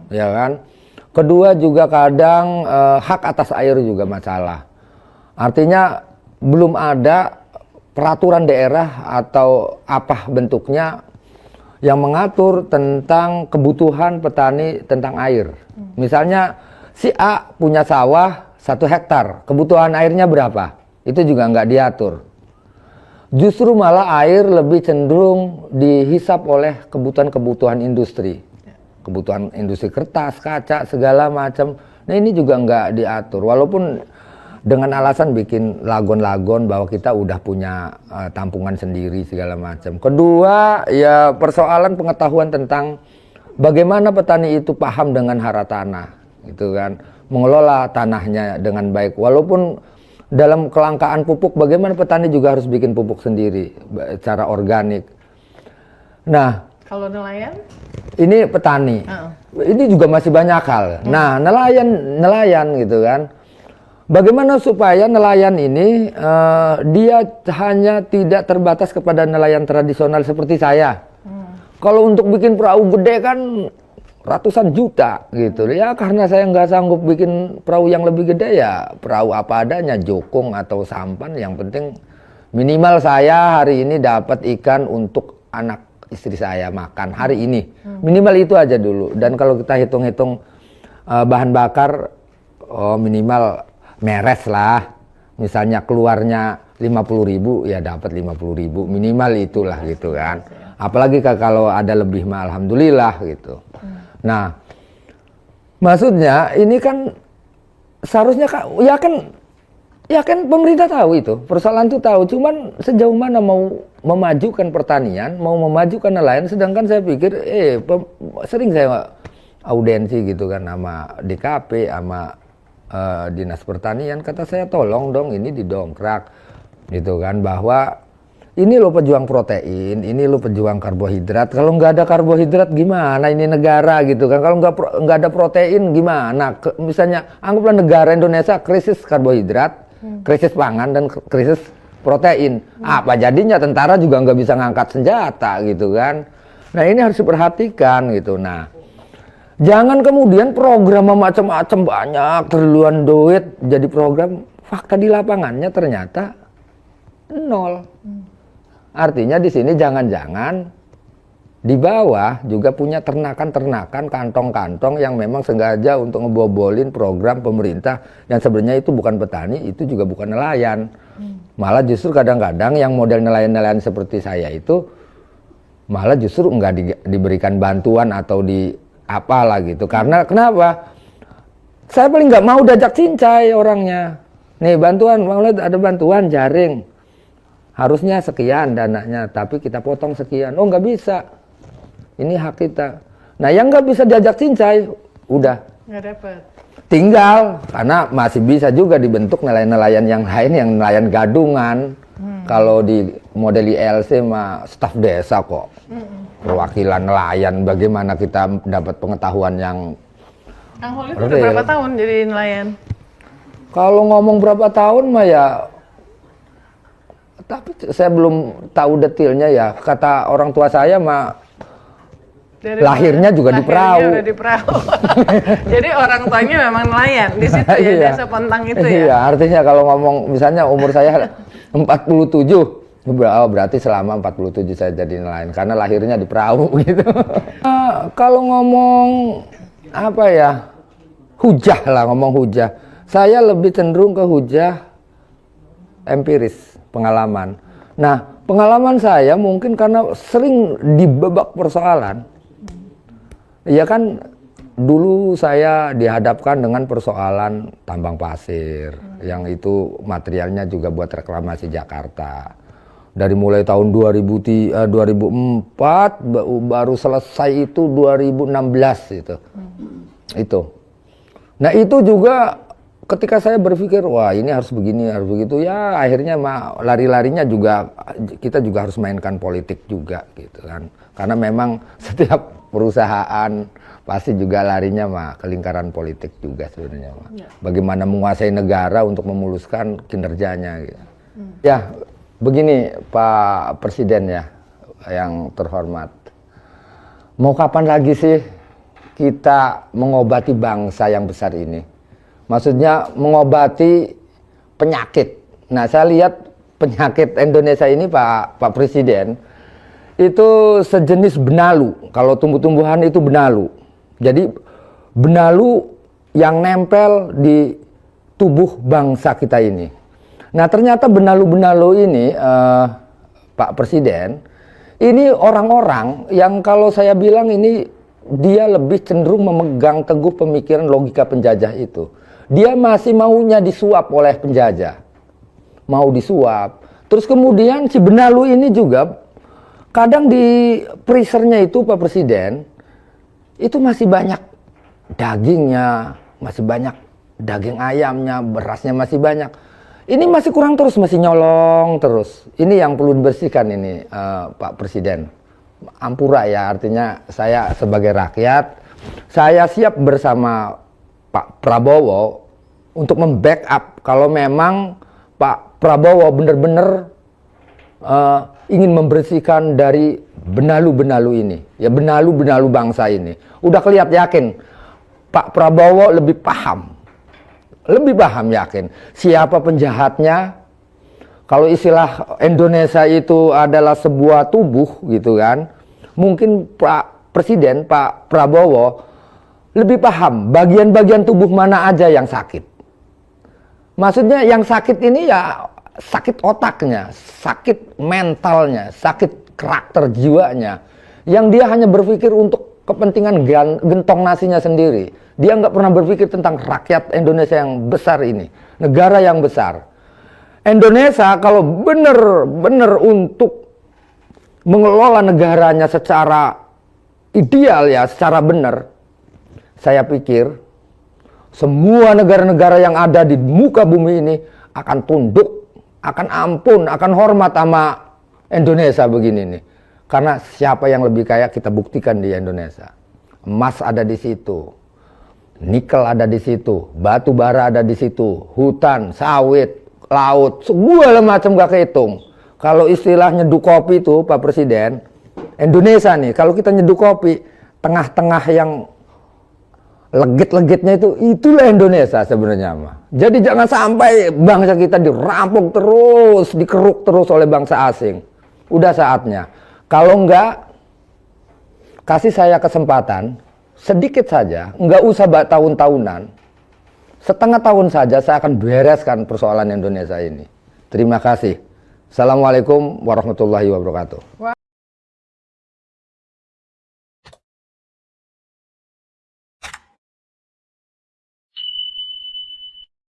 Speaker 3: ya kan. Kedua juga kadang hak atas air juga masalah. Artinya belum ada peraturan daerah atau apa bentuknya yang mengatur tentang kebutuhan petani tentang air. Misalnya si A punya sawah 1 hektar, kebutuhan airnya berapa? Itu juga nggak diatur. Justru malah air lebih cenderung dihisap oleh kebutuhan-kebutuhan industri. Kebutuhan industri kertas, kaca, segala macam. Nah ini juga nggak diatur. Walaupun dengan alasan bikin lagon-lagon bahwa kita udah punya tampungan sendiri segala macam. Kedua, ya persoalan pengetahuan tentang bagaimana petani itu paham dengan hara tanah, gitu kan, mengelola tanahnya dengan baik. Walaupun dalam kelangkaan pupuk, bagaimana petani juga harus bikin pupuk sendiri, secara organik. Nah,
Speaker 5: kalau nelayan?
Speaker 3: Ini petani. Ini juga masih banyak hal. Nah, nelayan gitu kan. Bagaimana supaya nelayan ini dia hanya tidak terbatas kepada nelayan tradisional seperti saya. Kalau untuk bikin perahu gede kan ratusan juta gitu ya, karena saya nggak sanggup bikin perahu yang lebih gede ya perahu apa adanya, jokong atau sampan. Yang penting minimal saya hari ini dapat ikan untuk anak istri saya makan hari ini, minimal itu aja dulu. Dan kalau kita hitung-hitung bahan bakar, minimal meres lah, misalnya keluarnya 50.000 ya dapat 50.000 minimal itulah gitu kan. Apalagi kalau ada lebih mah alhamdulillah gitu. Nah, maksudnya ini kan seharusnya ya kan pemerintah tahu itu, persoalan itu tahu, cuman sejauh mana mau memajukan pertanian, mau memajukan nelayan, sedangkan saya pikir sering saya audiensi gitu kan sama DKP, sama Dinas Pertanian, kata saya tolong dong ini didongkrak gitu kan, bahwa ini lo pejuang protein, ini lo pejuang karbohidrat. Kalau nggak ada karbohidrat gimana ini negara gitu kan? Kalau nggak ada protein gimana? Misalnya anggaplah negara Indonesia krisis karbohidrat, krisis pangan dan krisis protein. Apa jadinya? Tentara juga nggak bisa ngangkat senjata gitu kan? Nah ini harus diperhatikan gitu. Nah jangan kemudian program macam-macam banyak triliunan duit jadi program, fakta di lapangannya ternyata nol. Artinya di sini jangan-jangan di bawah juga punya ternakan-ternakan, kantong-kantong yang memang sengaja untuk ngebobolin program pemerintah yang sebenarnya itu bukan petani, itu juga bukan nelayan. Malah justru kadang-kadang yang model nelayan-nelayan seperti saya itu malah justru nggak diberikan bantuan atau di apalah gitu. Karena kenapa? Saya paling nggak mau diajak cincai orangnya. Nih bantuan, mau lihat ada bantuan jaring. Harusnya sekian dananya, tapi kita potong sekian. Oh nggak bisa. Ini hak kita. Nah yang nggak bisa diajak cincai, udah.
Speaker 5: Nggak dapat.
Speaker 3: Tinggal, karena masih bisa juga dibentuk nelayan-nelayan yang lain, yang nelayan gadungan. Kalau di model ILC mah staf desa kok. Perwakilan nelayan, bagaimana kita dapat pengetahuan yang
Speaker 5: Kang Kholid udah berapa tahun jadi nelayan?
Speaker 3: Kalau ngomong berapa tahun mah ya, tapi saya belum tahu detailnya ya. Kata orang tua saya mah lahirnya juga di perahu.
Speaker 5: Udah di perahu. Jadi orang tuanya memang nelayan di situ ya, desa Pontang itu ya.
Speaker 3: Iya, artinya kalau ngomong misalnya umur saya 47, berarti selama 47 saya jadi nelayan karena lahirnya di perahu gitu. Kalau ngomong apa ya, hujah lah, ngomong hujah. Saya lebih cenderung ke hujah empiris, pengalaman. Nah, pengalaman saya mungkin karena sering dibebak persoalan. Ya kan dulu saya dihadapkan dengan persoalan tambang pasir, yang itu materialnya juga buat reklamasi Jakarta. Dari mulai tahun 2004 baru selesai itu 2016 itu. Itu. Nah itu juga ketika saya berpikir, wah ini harus begini, harus begitu, ya akhirnya lari-larinya juga kita juga harus mainkan politik juga gitu kan. Karena memang setiap perusahaan pasti juga larinya ke lingkaran politik juga sebenarnya. Bagaimana menguasai negara untuk memuluskan kinerjanya gitu. Ya, begini Pak Presiden ya, yang terhormat. Mau kapan lagi sih kita mengobati bangsa yang besar ini? Maksudnya mengobati penyakit. Nah, saya lihat penyakit Indonesia ini Pak Presiden itu sejenis benalu. Kalau tumbuh-tumbuhan itu benalu. Jadi benalu yang nempel di tubuh bangsa kita ini. Nah, ternyata benalu-benalu ini Pak Presiden ini orang-orang yang kalau saya bilang ini dia lebih cenderung memegang teguh pemikiran logika penjajah itu. Dia masih maunya disuap oleh penjajah. Mau disuap. Terus kemudian si benalu ini juga kadang di freezernya itu Pak Presiden itu masih banyak dagingnya, masih banyak daging ayamnya, berasnya masih banyak. Ini masih kurang terus, masih nyolong terus. Ini yang perlu dibersihkan ini Pak Presiden. Ampura ya, artinya saya sebagai rakyat, saya siap bersama Pak Prabowo untuk membackup kalau memang Pak Prabowo benar-benar ingin membersihkan dari benalu-benalu ini. Ya benalu-benalu bangsa ini. Udah kelihatan yakin Pak Prabowo lebih paham yakin siapa penjahatnya. Kalau istilah Indonesia itu adalah sebuah tubuh gitu kan, mungkin Pak Presiden, Pak Prabowo lebih paham bagian-bagian tubuh mana aja yang sakit. Maksudnya yang sakit ini ya sakit otaknya, sakit mentalnya, sakit karakter jiwanya, yang dia hanya berpikir untuk kepentingan gentong nasinya sendiri. Dia nggak pernah berpikir tentang rakyat Indonesia yang besar ini, negara yang besar. Indonesia kalau benar-benar untuk mengelola negaranya secara ideal ya, secara benar, saya pikir semua negara-negara yang ada di muka bumi ini akan tunduk, akan ampun, akan hormat sama Indonesia begini nih. Karena siapa yang lebih kaya kita buktikan di Indonesia. Emas ada di situ. Nikel ada di situ, batu bara ada di situ, hutan, sawit, laut, segala macam gak kehitung. Kalau istilah nyeduh kopi itu Pak Presiden, Indonesia nih, kalau kita nyeduh kopi, tengah-tengah yang legit-legitnya itulah Indonesia sebenarnya mah. Jadi jangan sampai bangsa kita dirampok terus, dikeruk terus oleh bangsa asing. Udah saatnya. Kalau enggak, kasih saya kesempatan, sedikit saja, enggak usah tahun-tahunan. Setengah tahun saja saya akan bereskan persoalan Indonesia ini. Terima kasih. Assalamualaikum warahmatullahi wabarakatuh.